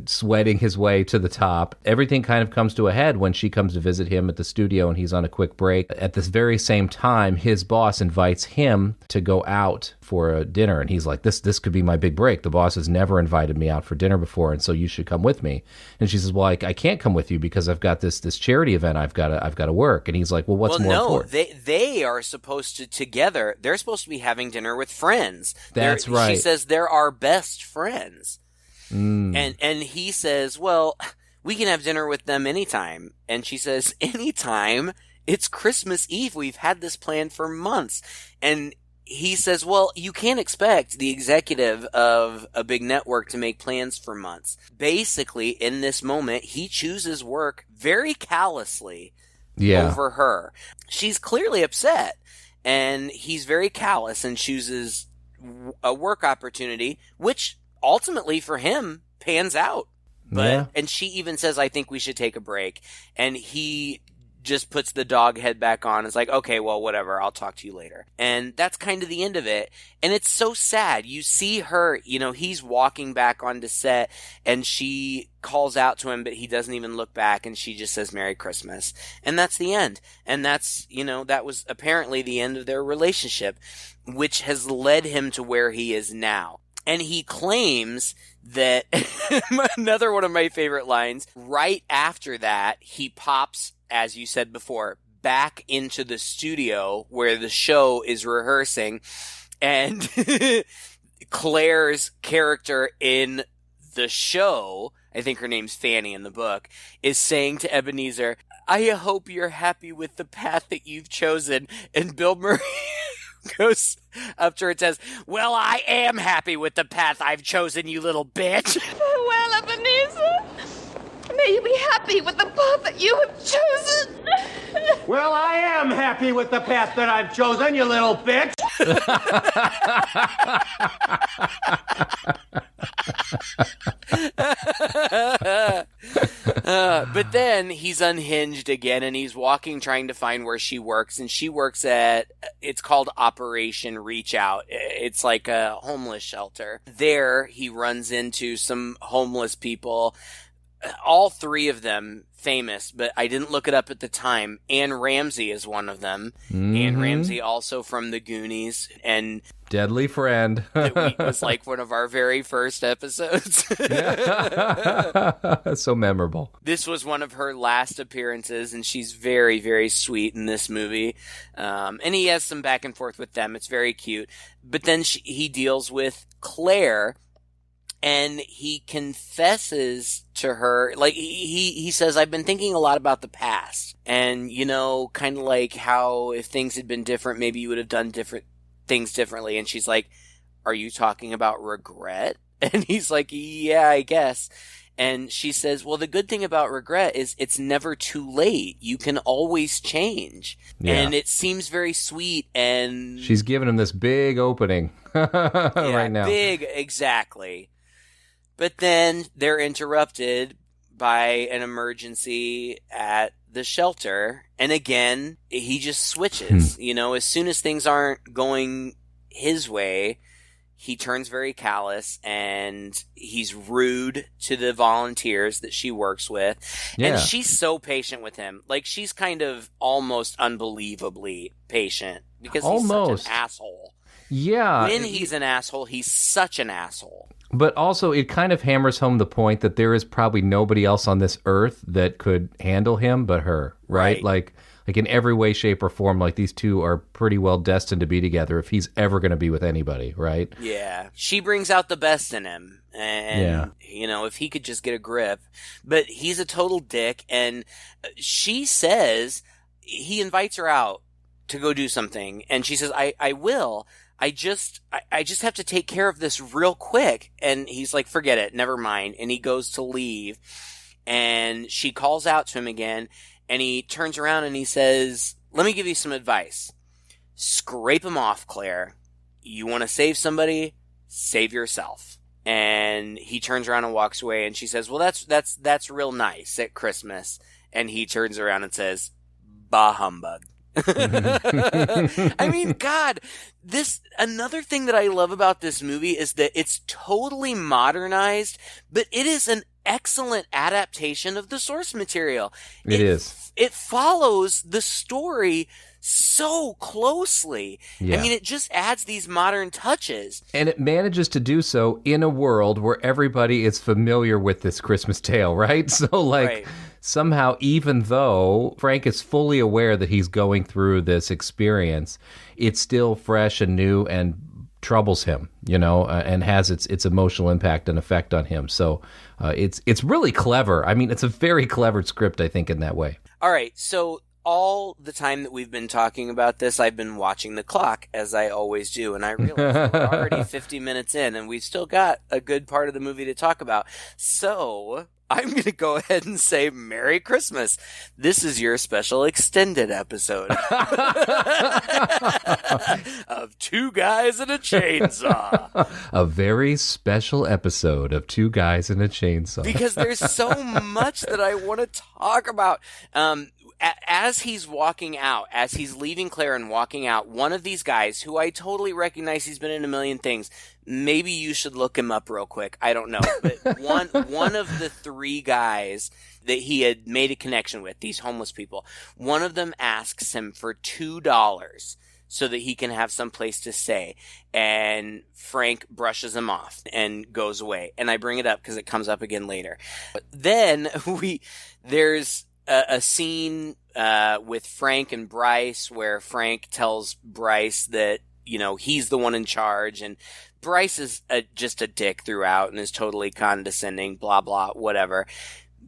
sweating his way to the top. Everything kind of comes to a head when she comes to visit him at the studio and he's on a quick break. At this very same time, his boss invites him to go out for a dinner, and he's like, this could be my big break. The boss has never invited me out for dinner before, and so you should come with me. And she says, well, I can't come with you because I've got this charity event I've got to work. And he's like, well, what's more important? They are supposed to together. They're supposed to be having dinner with friends. That's right. She says they're our best friends. And he says, well, we can have dinner with them anytime. And she says, anytime? It's Christmas Eve. We've had this planned for months. And he says, well, you can't expect the executive of a big network to make plans for months. Basically, in this moment, he chooses work very callously over her. She's clearly upset, and he's very callous and chooses a work opportunity, which ultimately for him pans out. And she even says, I think we should take a break. And he just puts the dog head back on and is like, okay, well, whatever, I'll talk to you later. And that's kind of the end of it. And it's so sad. You see her, he's walking back onto set, and she calls out to him, but he doesn't even look back, and she just says, Merry Christmas. And that's the end. And that's, that was apparently the end of their relationship, which has led him to where he is now. And he claims that, another one of my favorite lines, right after that, he pops, as you said before, back into the studio where the show is rehearsing, and Claire's character in the show, I think her name's Fanny in the book, is saying to Ebenezer, I hope you're happy with the path that you've chosen. And Bill Murray goes up to her and says, well, I am happy with the path I've chosen, you little bitch. Well, Ebenezer, may you be happy with the path that you have chosen. Well, I am happy with the path that I've chosen, you little bitch. But then he's unhinged again, and he's walking trying to find where she works, and she works at, it's called Operation Reach Out. It's like a homeless shelter. There he runs into some homeless people, all three of them famous, but I didn't look it up at the time. Anne Ramsey is one of them. Anne Ramsey, also from The Goonies, and Deadly Friend. It was like one of our very first episodes. So memorable. This was one of her last appearances, and she's very, very sweet in this movie. And he has some back and forth with them. It's very cute. But then he deals with Claire, and he confesses to her, like, he says, I've been thinking a lot about the past. And, you know, kind of like how if things had been different, maybe you would have done different things differently. And she's like, are you talking about regret? And he's like, yeah, I guess. And she says, well, the good thing about regret is it's never too late. You can always change. Yeah. And it seems very sweet. And she's giving him this big opening right now. Big, exactly. But then they're interrupted by an emergency at the shelter. And again, he just switches. You know, as soon as things aren't going his way, he turns very callous, and he's rude to the volunteers that she works with. Yeah. And she's so patient with him. Like, she's kind of almost unbelievably patient because he's such an asshole. Yeah. When he's an asshole, he's such an asshole. But also, it kind of hammers home the point that there is probably nobody else on this earth that could handle him but her, right? Like in every way, shape, or form, like these two are pretty well destined to be together if he's ever going to be with anybody, right? Yeah. She brings out the best in him. And, you know, if he could just get a grip. But he's a total dick, and she says, he invites her out to go do something, and she says, I will. I just have to take care of this real quick. And he's like, forget it, never mind. And he goes to leave, and she calls out to him again, and he turns around and he says, let me give you some advice. Scrape him off, Claire. You want to save somebody? Save yourself. And he turns around and walks away, and she says, well, that's real nice at Christmas. And he turns around and says, bah humbug. I mean, God, another thing that I love about this movie is that it's totally modernized, but it is an excellent adaptation of the source material. It is. It follows the story so closely. Yeah. I mean, it just adds these modern touches. And it manages to do so in a world where everybody is familiar with this Christmas tale, right? So, like, somehow, even though Frank is fully aware that he's going through this experience, it's still fresh and new and troubles him, you know, and has its emotional impact and effect on him. So it's really clever. I mean, it's a very clever script, I think, in that way. All right, so all the time that we've been talking about this, I've been watching the clock, as I always do, and I realize we're already 50 minutes in, and we've still got a good part of the movie to talk about. So I'm going to go ahead and say Merry Christmas. This is your special extended episode of Two Guys and a Chainsaw. A very special episode of Two Guys and a Chainsaw. Because there's so much that I want to talk about. As he's walking out, as he's leaving Claire and walking out, one of these guys, who I totally recognize, he's been in a million things. Maybe you should look him up real quick. I don't know. But one of the three guys that he had made a connection with, these homeless people, one of them asks him for $2 so that he can have some place to stay. And Frank brushes him off and goes away. And I bring it up because it comes up again later. But then there's a scene with Frank and Bryce where Frank tells Bryce that, you know, he's the one in charge, and Bryce is just a dick throughout and is totally condescending, blah, blah, whatever.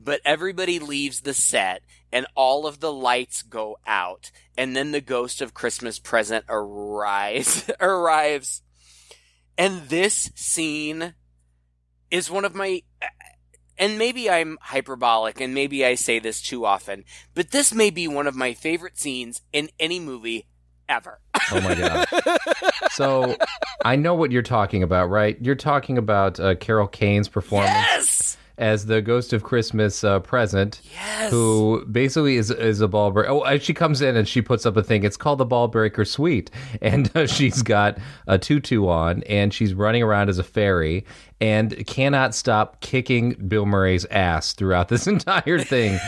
but everybody leaves the set and all of the lights go out, and then the ghost of Christmas Present arrives. And this scene is one of my, and maybe I'm hyperbolic and maybe I say this too often, but this may be one of my favorite scenes in any movie ever. Oh my God. So I know what you're talking about, right? You're talking about Carol Kane's performance. Yes! As the Ghost of Christmas Present, yes, who basically is a ball breaker. Oh, she comes in and she puts up a thing. It's called the Ball Breaker Suite, and she's got a tutu on, and she's running around as a fairy, and cannot stop kicking Bill Murray's ass throughout this entire thing.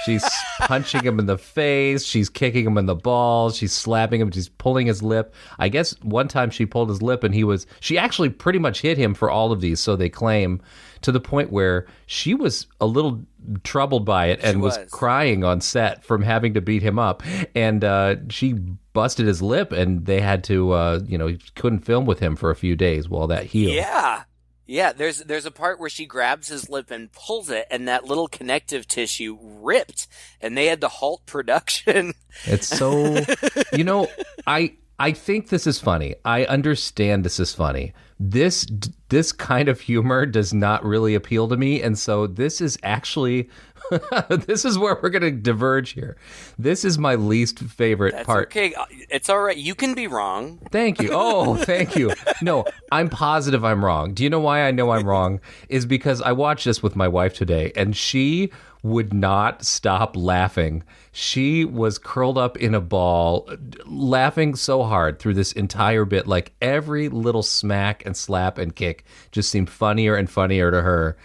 She's punching him in the face. She's kicking him in the balls. She's slapping him. She's pulling his lip. I guess one time she pulled his lip, and she actually pretty much hit him for all of these, so they claim, to the point where she was a little troubled by it and was crying on set from having to beat him up. And she busted his lip, and they had to, couldn't film with him for a few days while that healed. Yeah, there's a part where she grabs his lip and pulls it, and that little connective tissue ripped, and they had to halt production. It's so, I think this is funny. I understand this is funny. This kind of humor does not really appeal to me, and so this is actually this is where we're going to diverge here. This is my least favorite part. Okay, it's all right. You can be wrong. Thank you. Oh, thank you. No, I'm positive I'm wrong. Do you know why I know I'm wrong? Is because I watched this with my wife today, and she would not stop laughing. She was curled up in a ball, laughing so hard through this entire bit. Like every little smack and slap and kick just seemed funnier and funnier to her.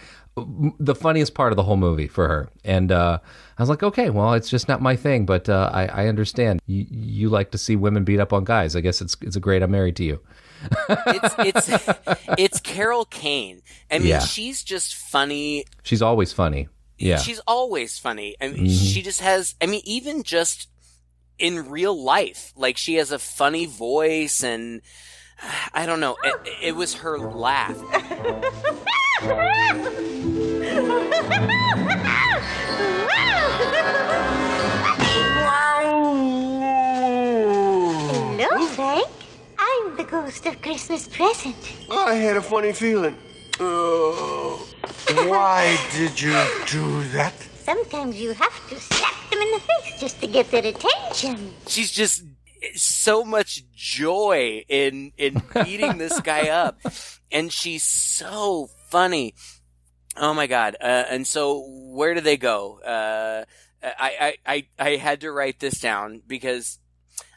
The funniest part of the whole movie for her. And I was like, okay, well, it's just not my thing, but I understand. You like to see women beat up on guys. I guess it's a great I'm married to you. It's Carol Kane. I mean, she's just funny. She's always funny. Yeah. She's always funny. I mean, she just has, even just in real life, like she has a funny voice, and I don't know. It was her laugh. Hello, Frank. I'm the Ghost of Christmas Present. I had a funny feeling. Why did you do that? Sometimes you have to slap them in the face just to get their attention. She's just so much joy in beating this guy up, and she's so funny. Oh my God! And so where do they go? I had to write this down because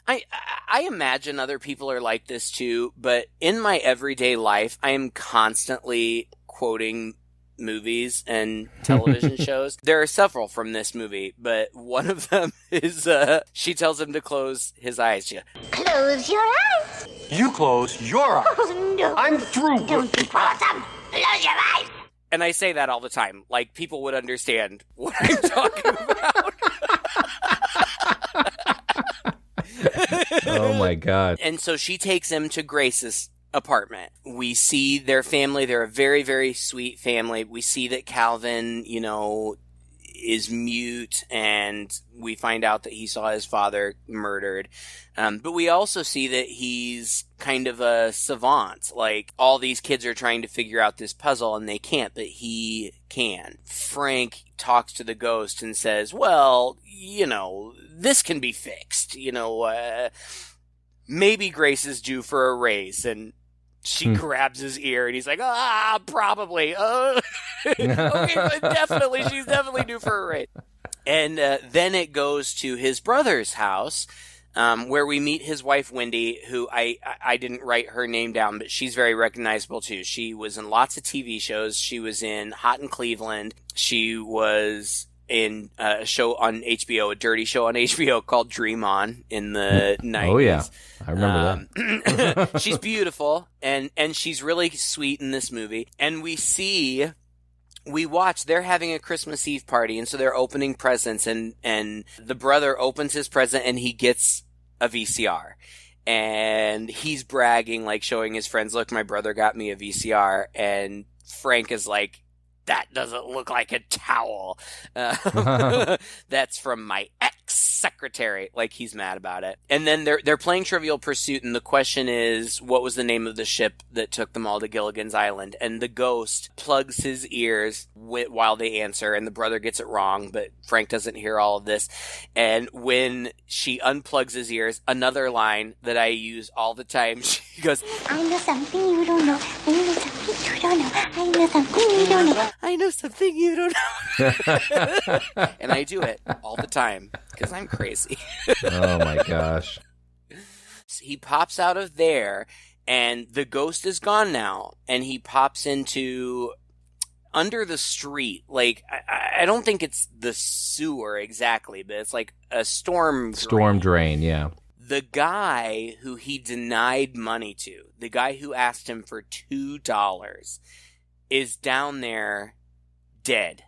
I imagine other people are like this too. But in my everyday life, I am constantly quoting movies and television shows. There are several from this movie, but one of them is she tells him to close his eyes. Close your eyes. You close your eyes. Oh no! I'm through. Don't be quarrelsome. Close your eyes. And I say that all the time, like people would understand what I'm talking about. Oh my God. And so she takes him to Grace's apartment. We see their family. They're a very, very sweet family. We see that Calvin, is mute, and we find out that he saw his father murdered. But we also see that he's kind of a savant. Like, all these kids are trying to figure out this puzzle, and they can't, but he can. Frank talks to the ghost and says, well, this can be fixed. Maybe Grace is due for a raise, and she grabs his ear, and he's like, probably. Okay, but definitely, she's definitely due for a raise. And then it goes to his brother's house, where we meet his wife, Wendy, who I didn't write her name down, but she's very recognizable too. She was in lots of TV shows. She was in Hot in Cleveland. She was in a show on HBO, a dirty show on HBO called Dream On in the 90s. Oh, yeah. I remember that. She's beautiful, and she's really sweet in this movie. And we watch, they're having a Christmas Eve party, and so they're opening presents, and the brother opens his present, and he gets a VCR. And he's bragging, like showing his friends, look, my brother got me a VCR. And Frank is like, that doesn't look like a towel. That's from my ex-secretary. Like, he's mad about it. And then they're playing Trivial Pursuit, and the question is, what was the name of the ship that took them all to Gilligan's Island? And the ghost plugs his ears while they answer, and the brother gets it wrong, but Frank doesn't hear all of this. And when she unplugs his ears, another line that I use all the time, she goes, I know something you don't know. I know something you don't know. I know something you don't know. I know something you don't know. And I do it all the time because I'm crazy. Oh my gosh. So he pops out of there, and the ghost is gone now, and he pops into under the street. Like, I don't think it's the sewer exactly, but it's like a storm drain, yeah. The guy who he denied money to, the guy who asked him for $2, is down there dead,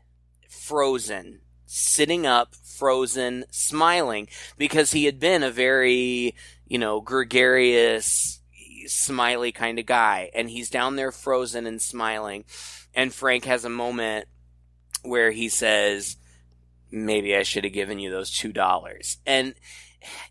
frozen, sitting up, frozen, smiling, because he had been a very, gregarious, smiley kind of guy. And he's down there frozen and smiling. And Frank has a moment where he says, maybe I should have given you those $2. And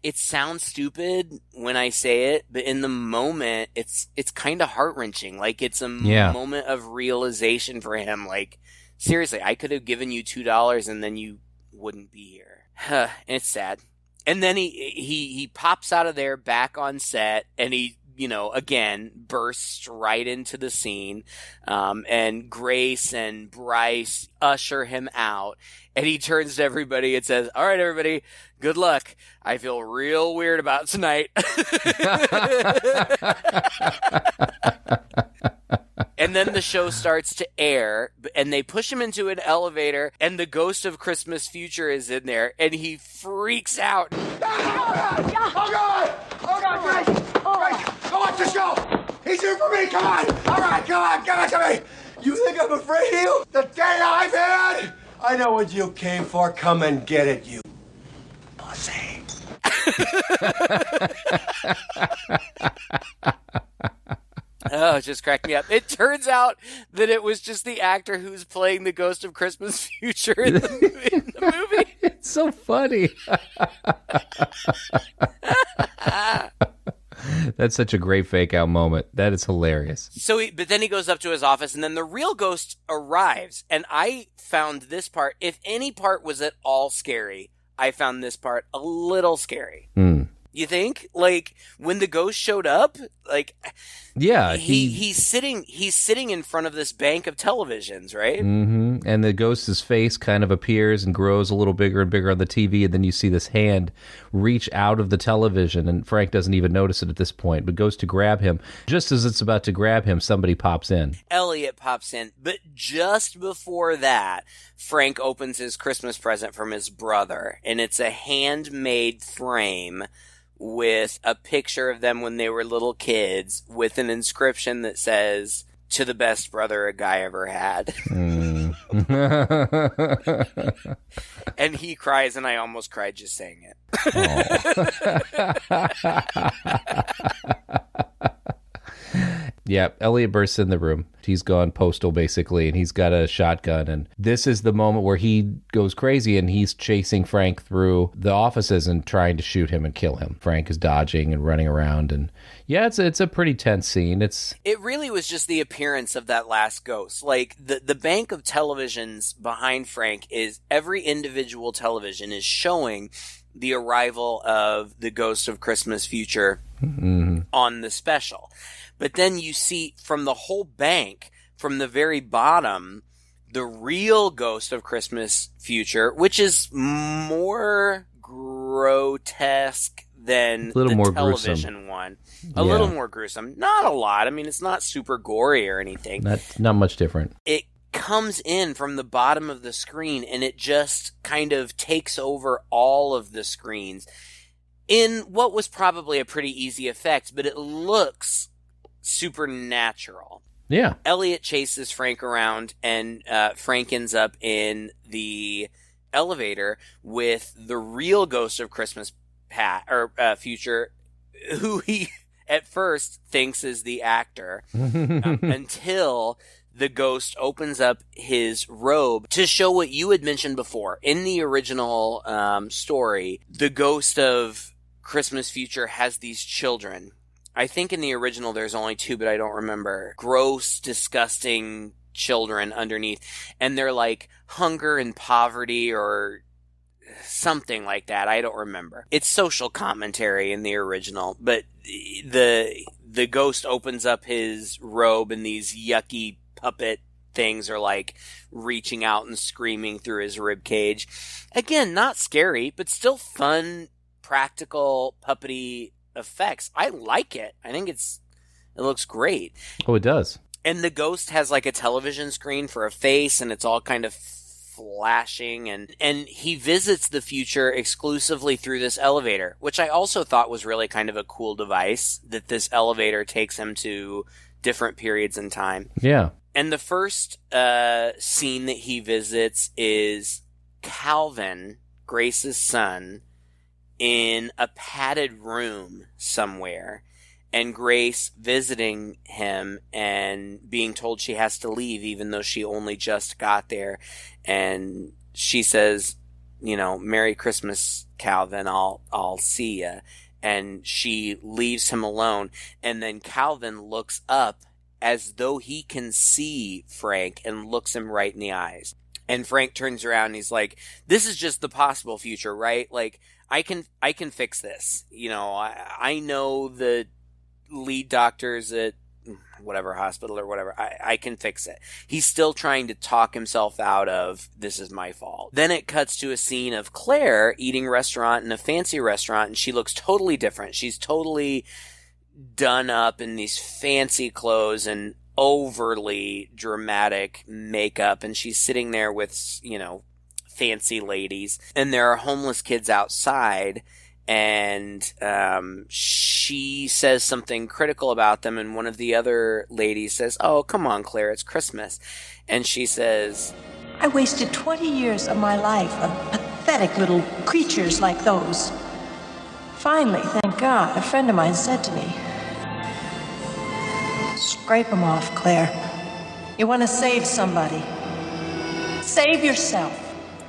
it sounds stupid when I say it, but in the moment, it's kind of heart-wrenching. Like, it's a moment of realization for him. Like, seriously, I could have given you $2 and then you wouldn't be here. And it's sad. And then he pops out of there back on set, and he, again, bursts right into the scene. And Grace and Bryce usher him out. And he turns to everybody and says, all right, everybody, good luck. I feel real weird about tonight. And then the show starts to air, and they push him into an elevator, and the ghost of Christmas Future is in there, and he freaks out. Oh, God! Oh, God, Grace! Grace, go watch the show! He's here for me, come on! All right, come on, give it to me! You think I'm afraid of you? The day I've had? I know what you came for. Come and get it, you pussy. Oh, it just cracked me up. It turns out that it was just the actor who's playing the Ghost of Christmas Future in the movie. It's so funny. That's such a great fake out moment. That is hilarious. But then he goes up to his office, and then the real ghost arrives. And I found this part, if any part was at all scary, I found this part a little scary. You think? Like, when the ghost showed up, like, yeah, he's sitting in front of this bank of televisions, right? Mm-hmm. And the ghost's face kind of appears and grows a little bigger and bigger on the TV, and then you see this hand reach out of the television, and Frank doesn't even notice it at this point, but goes to grab him. Just as it's about to grab him, somebody pops in. Elliot pops in, but just before that, Frank opens his Christmas present from his brother, and it's a handmade frame with a picture of them when they were little kids with an inscription that says, "To the best brother a guy ever had." And he cries, and I almost cried just saying it. Yeah, Elliot bursts in the room. He's gone postal, basically, and he's got a shotgun. And this is the moment where he goes crazy, and he's chasing Frank through the offices and trying to shoot him and kill him. Frank is dodging and running around. And yeah, it's a pretty tense scene. It really was just the appearance of that last ghost. Like, the bank of televisions behind Frank is every individual television is showing the arrival of the Ghost of Christmas Future on the special. But then you see from the whole bank, from the very bottom, the real Ghost of Christmas Future, which is more grotesque than the television one. A little more gruesome. Not a lot. I mean, it's not super gory or anything. Not much different. It comes in from the bottom of the screen, and it just kind of takes over all of the screens in what was probably a pretty easy effect, but it looks supernatural. Yeah. Elliot chases Frank around, and Frank ends up in the elevator with the real Ghost of Christmas Future, who he at first thinks is the actor, until the ghost opens up his robe to show what you had mentioned before. In the original story, the ghost of Christmas Future has these children. I think in the original there's only 2, but I don't remember. Gross, disgusting children underneath. And they're like hunger and poverty or something like that. I don't remember. It's social commentary in the original, but the ghost opens up his robe and these yucky puppet things are like reaching out and screaming through his rib cage. Again, not scary, but still fun, practical, puppety effects. I like it. I think it looks great. Oh, it does. And the ghost has like a television screen for a face, and it's all kind of flashing, and he visits the future exclusively through this elevator, which I also thought was really kind of a cool device, that this elevator takes him to different periods in time. Yeah. And the first scene that he visits is Calvin, Grace's son, in a padded room somewhere, and Grace visiting him and being told she has to leave even though she only just got there. And she says, you know, "Merry Christmas, Calvin, I'll see ya." And she leaves him alone. And then Calvin looks up as though he can see Frank and looks him right in the eyes. And Frank turns around and he's like, "This is just the possible future, right? Like, I can fix this. You know, I know the lead doctors at whatever hospital or whatever. I can fix it." He's still trying to talk himself out of, "This is my fault." Then it cuts to a scene of Claire eating restaurant in a fancy restaurant, and she looks totally different. She's totally done up in these fancy clothes and overly dramatic makeup, and she's sitting there with, you know, fancy ladies, and there are homeless kids outside, and she says something critical about them, and one of the other ladies says, "Oh, come on, Claire, it's Christmas." And she says, "I wasted 20 years of my life on pathetic little creatures like those. Finally, thank God, a friend of mine said to me, 'Scrape them off, Claire. You want to save somebody. Save yourself.'"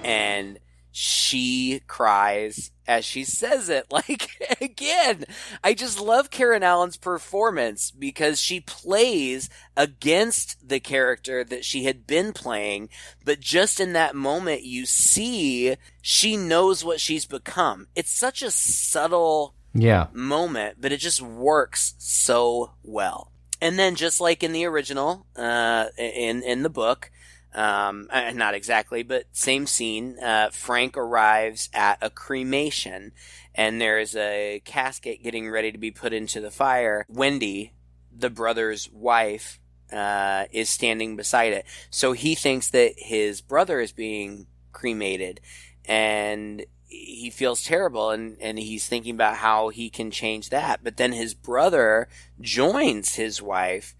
And she cries as she says it. Like, again, I just love Karen Allen's performance because she plays against the character that she had been playing, but just in that moment you see she knows what she's become. It's such a subtle moment, but it just works so well. And then just like in the original, in the book, not exactly, but same scene, Frank arrives at a cremation, and there's a casket getting ready to be put into the fire. Wendy, the brother's wife, is standing beside it. So he thinks that his brother is being cremated, and he feels terrible, and he's thinking about how he can change that. But then his brother joins his wife.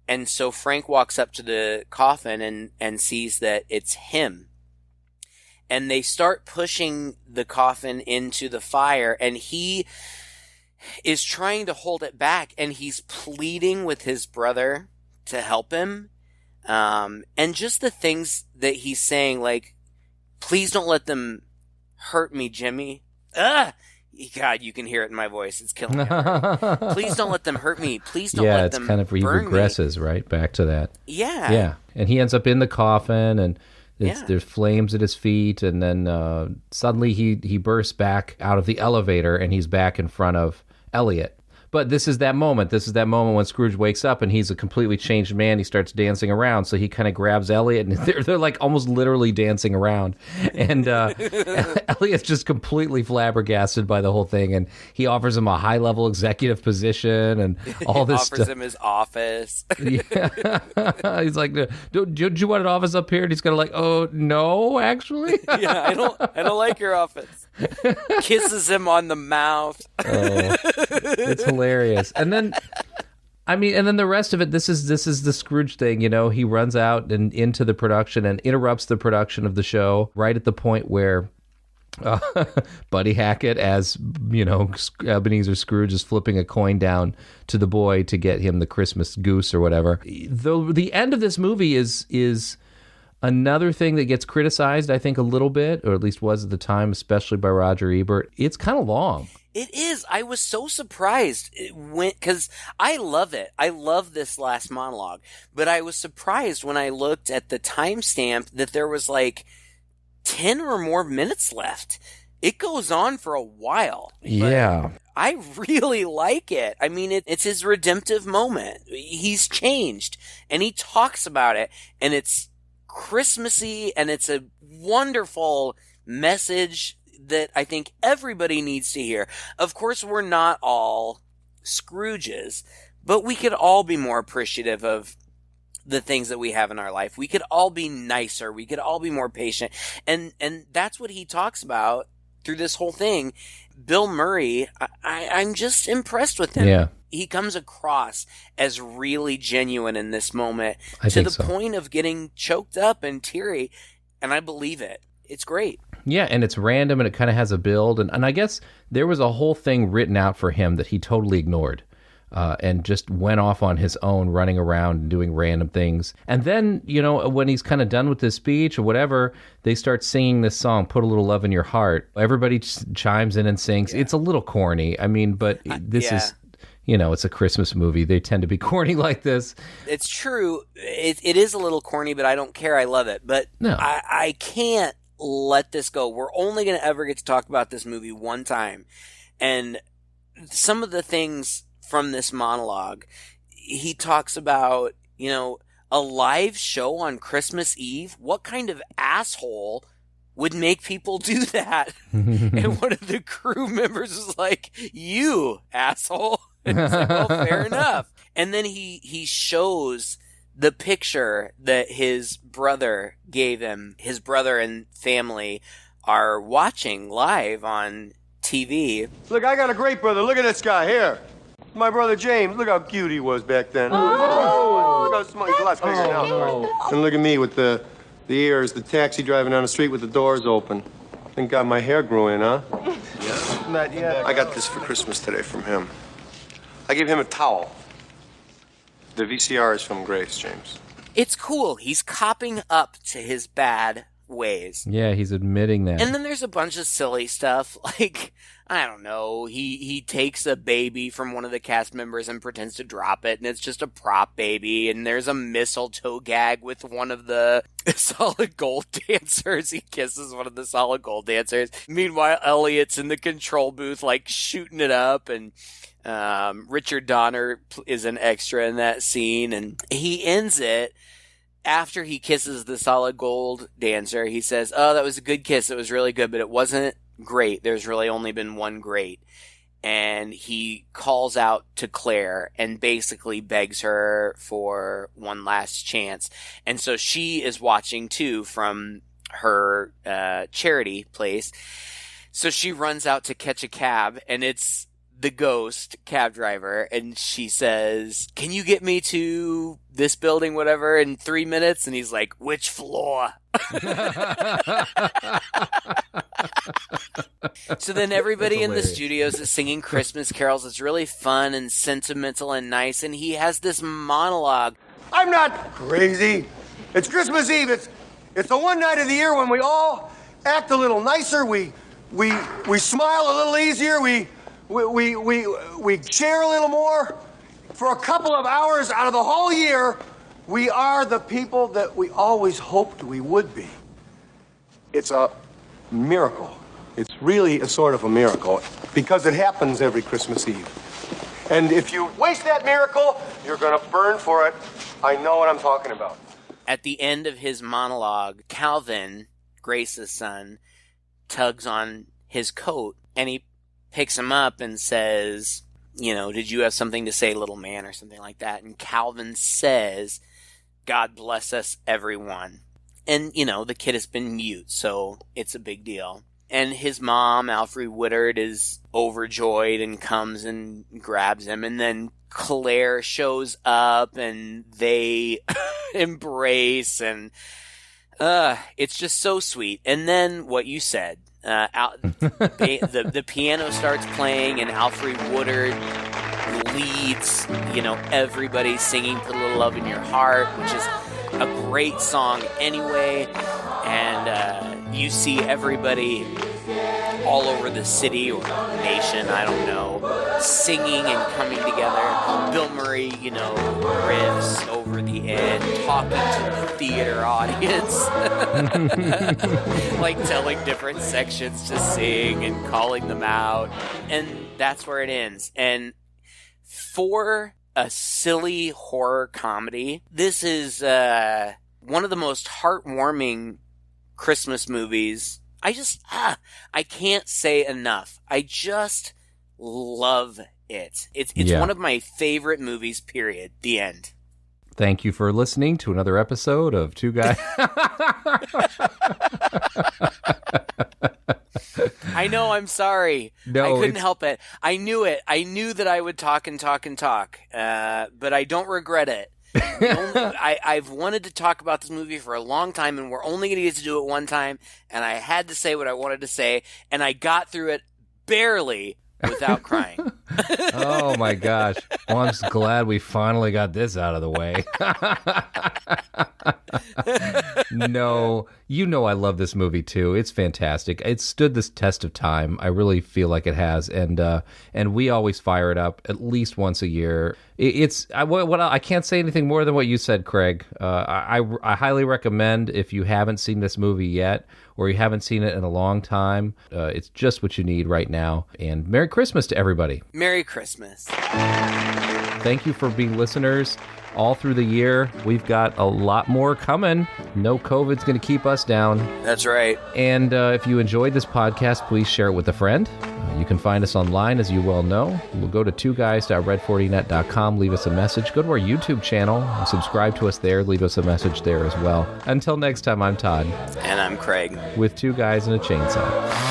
And so Frank walks up to the coffin and sees that it's him. And they start pushing the coffin into the fire, and he is trying to hold it back, and he's pleading with his brother to help him. And just the things that he's saying, like, "Please don't let them hurt me, Jimmy." God, you can hear it in my voice. It's killing me. "Please don't let them hurt me. Please don't let them burn me." Yeah, it's kind of, he regresses, right, back to that. Yeah. Yeah, and he ends up in the coffin, and there's flames at his feet, and then suddenly he bursts back out of the elevator, and he's back in front of Elliot. But this is that moment. This is that moment when Scrooge wakes up, and he's a completely changed man. He starts dancing around, so he kind of grabs Elliot, and they're like almost literally dancing around. And Elliot's just completely flabbergasted by the whole thing, and he offers him a high-level executive position and all this stuff. Offers him his office. Yeah. He's like, do you want an office up here? And he's kind of like, "Oh, no, actually." Yeah, I don't like your office. Kisses him on the mouth. Oh, it's hilarious. And then the rest of it, this is the Scrooge thing, you know. He runs out and into the production and interrupts the production of the show right at the point where Buddy Hackett as, Ebenezer Scrooge is flipping a coin down to the boy to get him the Christmas goose or whatever. The end of this movie is another thing that gets criticized, I think, a little bit, or at least was at the time, especially by Roger Ebert. It's kind of long. It is. I was so surprised because I love it. I love this last monologue, but I was surprised when I looked at the timestamp that there was like 10 or more minutes left. It goes on for a while. Yeah. I really like it. I mean, it's his redemptive moment. He's changed and he talks about it, and it's Christmassy, and it's a wonderful message that I think everybody needs to hear. Of course, we're not all Scrooges, but we could all be more appreciative of the things that we have in our life. We could all be nicer. We could all be more patient. And that's what he talks about through this whole thing. Bill Murray, I'm just impressed with him. Yeah. He comes across as really genuine in this moment point of getting choked up and teary, and I believe it. It's great. Yeah, and it's random, and it kind of has a build. And I guess there was a whole thing written out for him that he totally ignored and just went off on his own, running around and doing random things. And then, when he's kind of done with this speech or whatever, they start singing this song, Put a Little Love in Your Heart. Everybody chimes in and sings. Yeah. It's a little corny. I mean, but this is... it's a Christmas movie. They tend to be corny like this. It's true. It is a little corny, but I don't care. I love it. But no. I can't let this go. We're only going to ever get to talk about this movie one time. And some of the things from this monologue, he talks about, a live show on Christmas Eve. What kind of asshole would make people do that? And one of the crew members was like, you asshole. And he's like, well, fair enough. And then he shows the picture that his brother gave him. His brother and family are watching live on TV. Look, I got a great brother. Look at this guy here. My brother James. Look how cute he was back then. Oh, look how smart. He's a lot bigger now. And look at me with the ears, the taxi driving down the street with the doors open. Thank God my hair grew in, huh? Yeah. Not yet. I got this for Christmas today from him. I gave him a towel. The VCR is from Grace, James. It's cool. He's copping up to his bad ways. Yeah, he's admitting that. And then there's a bunch of silly stuff. Like, I don't know, he takes a baby from one of the cast members and pretends to drop it, and it's just a prop baby. And there's a mistletoe gag with one of the solid gold dancers. He kisses one of the solid gold dancers. Meanwhile, Elliot's in the control booth, like, shooting it up, and Richard Donner is an extra in that scene, and he ends it after he kisses the solid gold dancer. He says, oh, that was a good kiss. It was really good, but it wasn't great. There's really only been one great. And he calls out to Claire and basically begs her for one last chance. And so she is watching too from her charity place. So she runs out to catch a cab, and it's the ghost cab driver, and she says, can you get me to this building, whatever, in 3 minutes? And he's like, which floor? So then everybody in the studios is singing Christmas carols. It's really fun and sentimental and nice, and he has this monologue. I'm not crazy. It's Christmas Eve. It's the one night of the year when we all act a little nicer. We smile a little easier. We share a little more. For a couple of hours out of the whole year, we are the people that we always hoped we would be. It's a miracle. It's really a sort of a miracle because it happens every Christmas Eve. And if you waste that miracle, you're going to burn for it. I know what I'm talking about. At the end of his monologue, Calvin, Grace's son, tugs on his coat, and he picks him up and says, did you have something to say, little man, or something like that? And Calvin says, God bless us, everyone. And, the kid has been mute, so it's a big deal. And his mom, Alfre Woodard, is overjoyed and comes and grabs him. And then Claire shows up and they embrace. And It's just so sweet. And then what you said, the piano starts playing and Alfre Woodard leads, everybody singing Put a Little Love in Your Heart, which is a great song anyway. And you see everybody all over the city or nation, I don't know, singing and coming together. Bill Murray, riffs over the end, talking to the theater audience, like telling different sections to sing and calling them out. And that's where it ends. And for a silly horror comedy, this is one of the most heartwarming Christmas movies. I can't say enough. I just love it. It's one of my favorite movies, period. The end. Thank you for listening to another episode of Two Guys. I know, I'm sorry. No, I couldn't help it. I knew it. I knew that I would talk and talk and talk, but I don't regret it. I've wanted to talk about this movie for a long time, and we're only going to get to do it one time, and I had to say what I wanted to say, and I got through it barely without crying. Oh my gosh. Well, I'm just glad we finally got this out of the way. No, I love this movie too. It's fantastic. It stood this test of time. I really feel like it has, and we always fire it up at least once a year. I can't say anything more than what you said, Craig. I highly recommend, if you haven't seen this movie yet, or you haven't seen it in a long time, it's just what you need right now. And Merry Christmas to everybody. Merry Christmas. Thank you for being listeners all through the year. We've got a lot more coming. No COVID's going to keep us down. That's right. And if you enjoyed this podcast, please share it with a friend. You can find us online, as you well know. We'll go to twoguys.red40net.com, leave us a message. Go to our YouTube channel, subscribe to us there, leave us a message there as well. Until next time, I'm Todd. And I'm Craig. With Two Guys and a Chainsaw.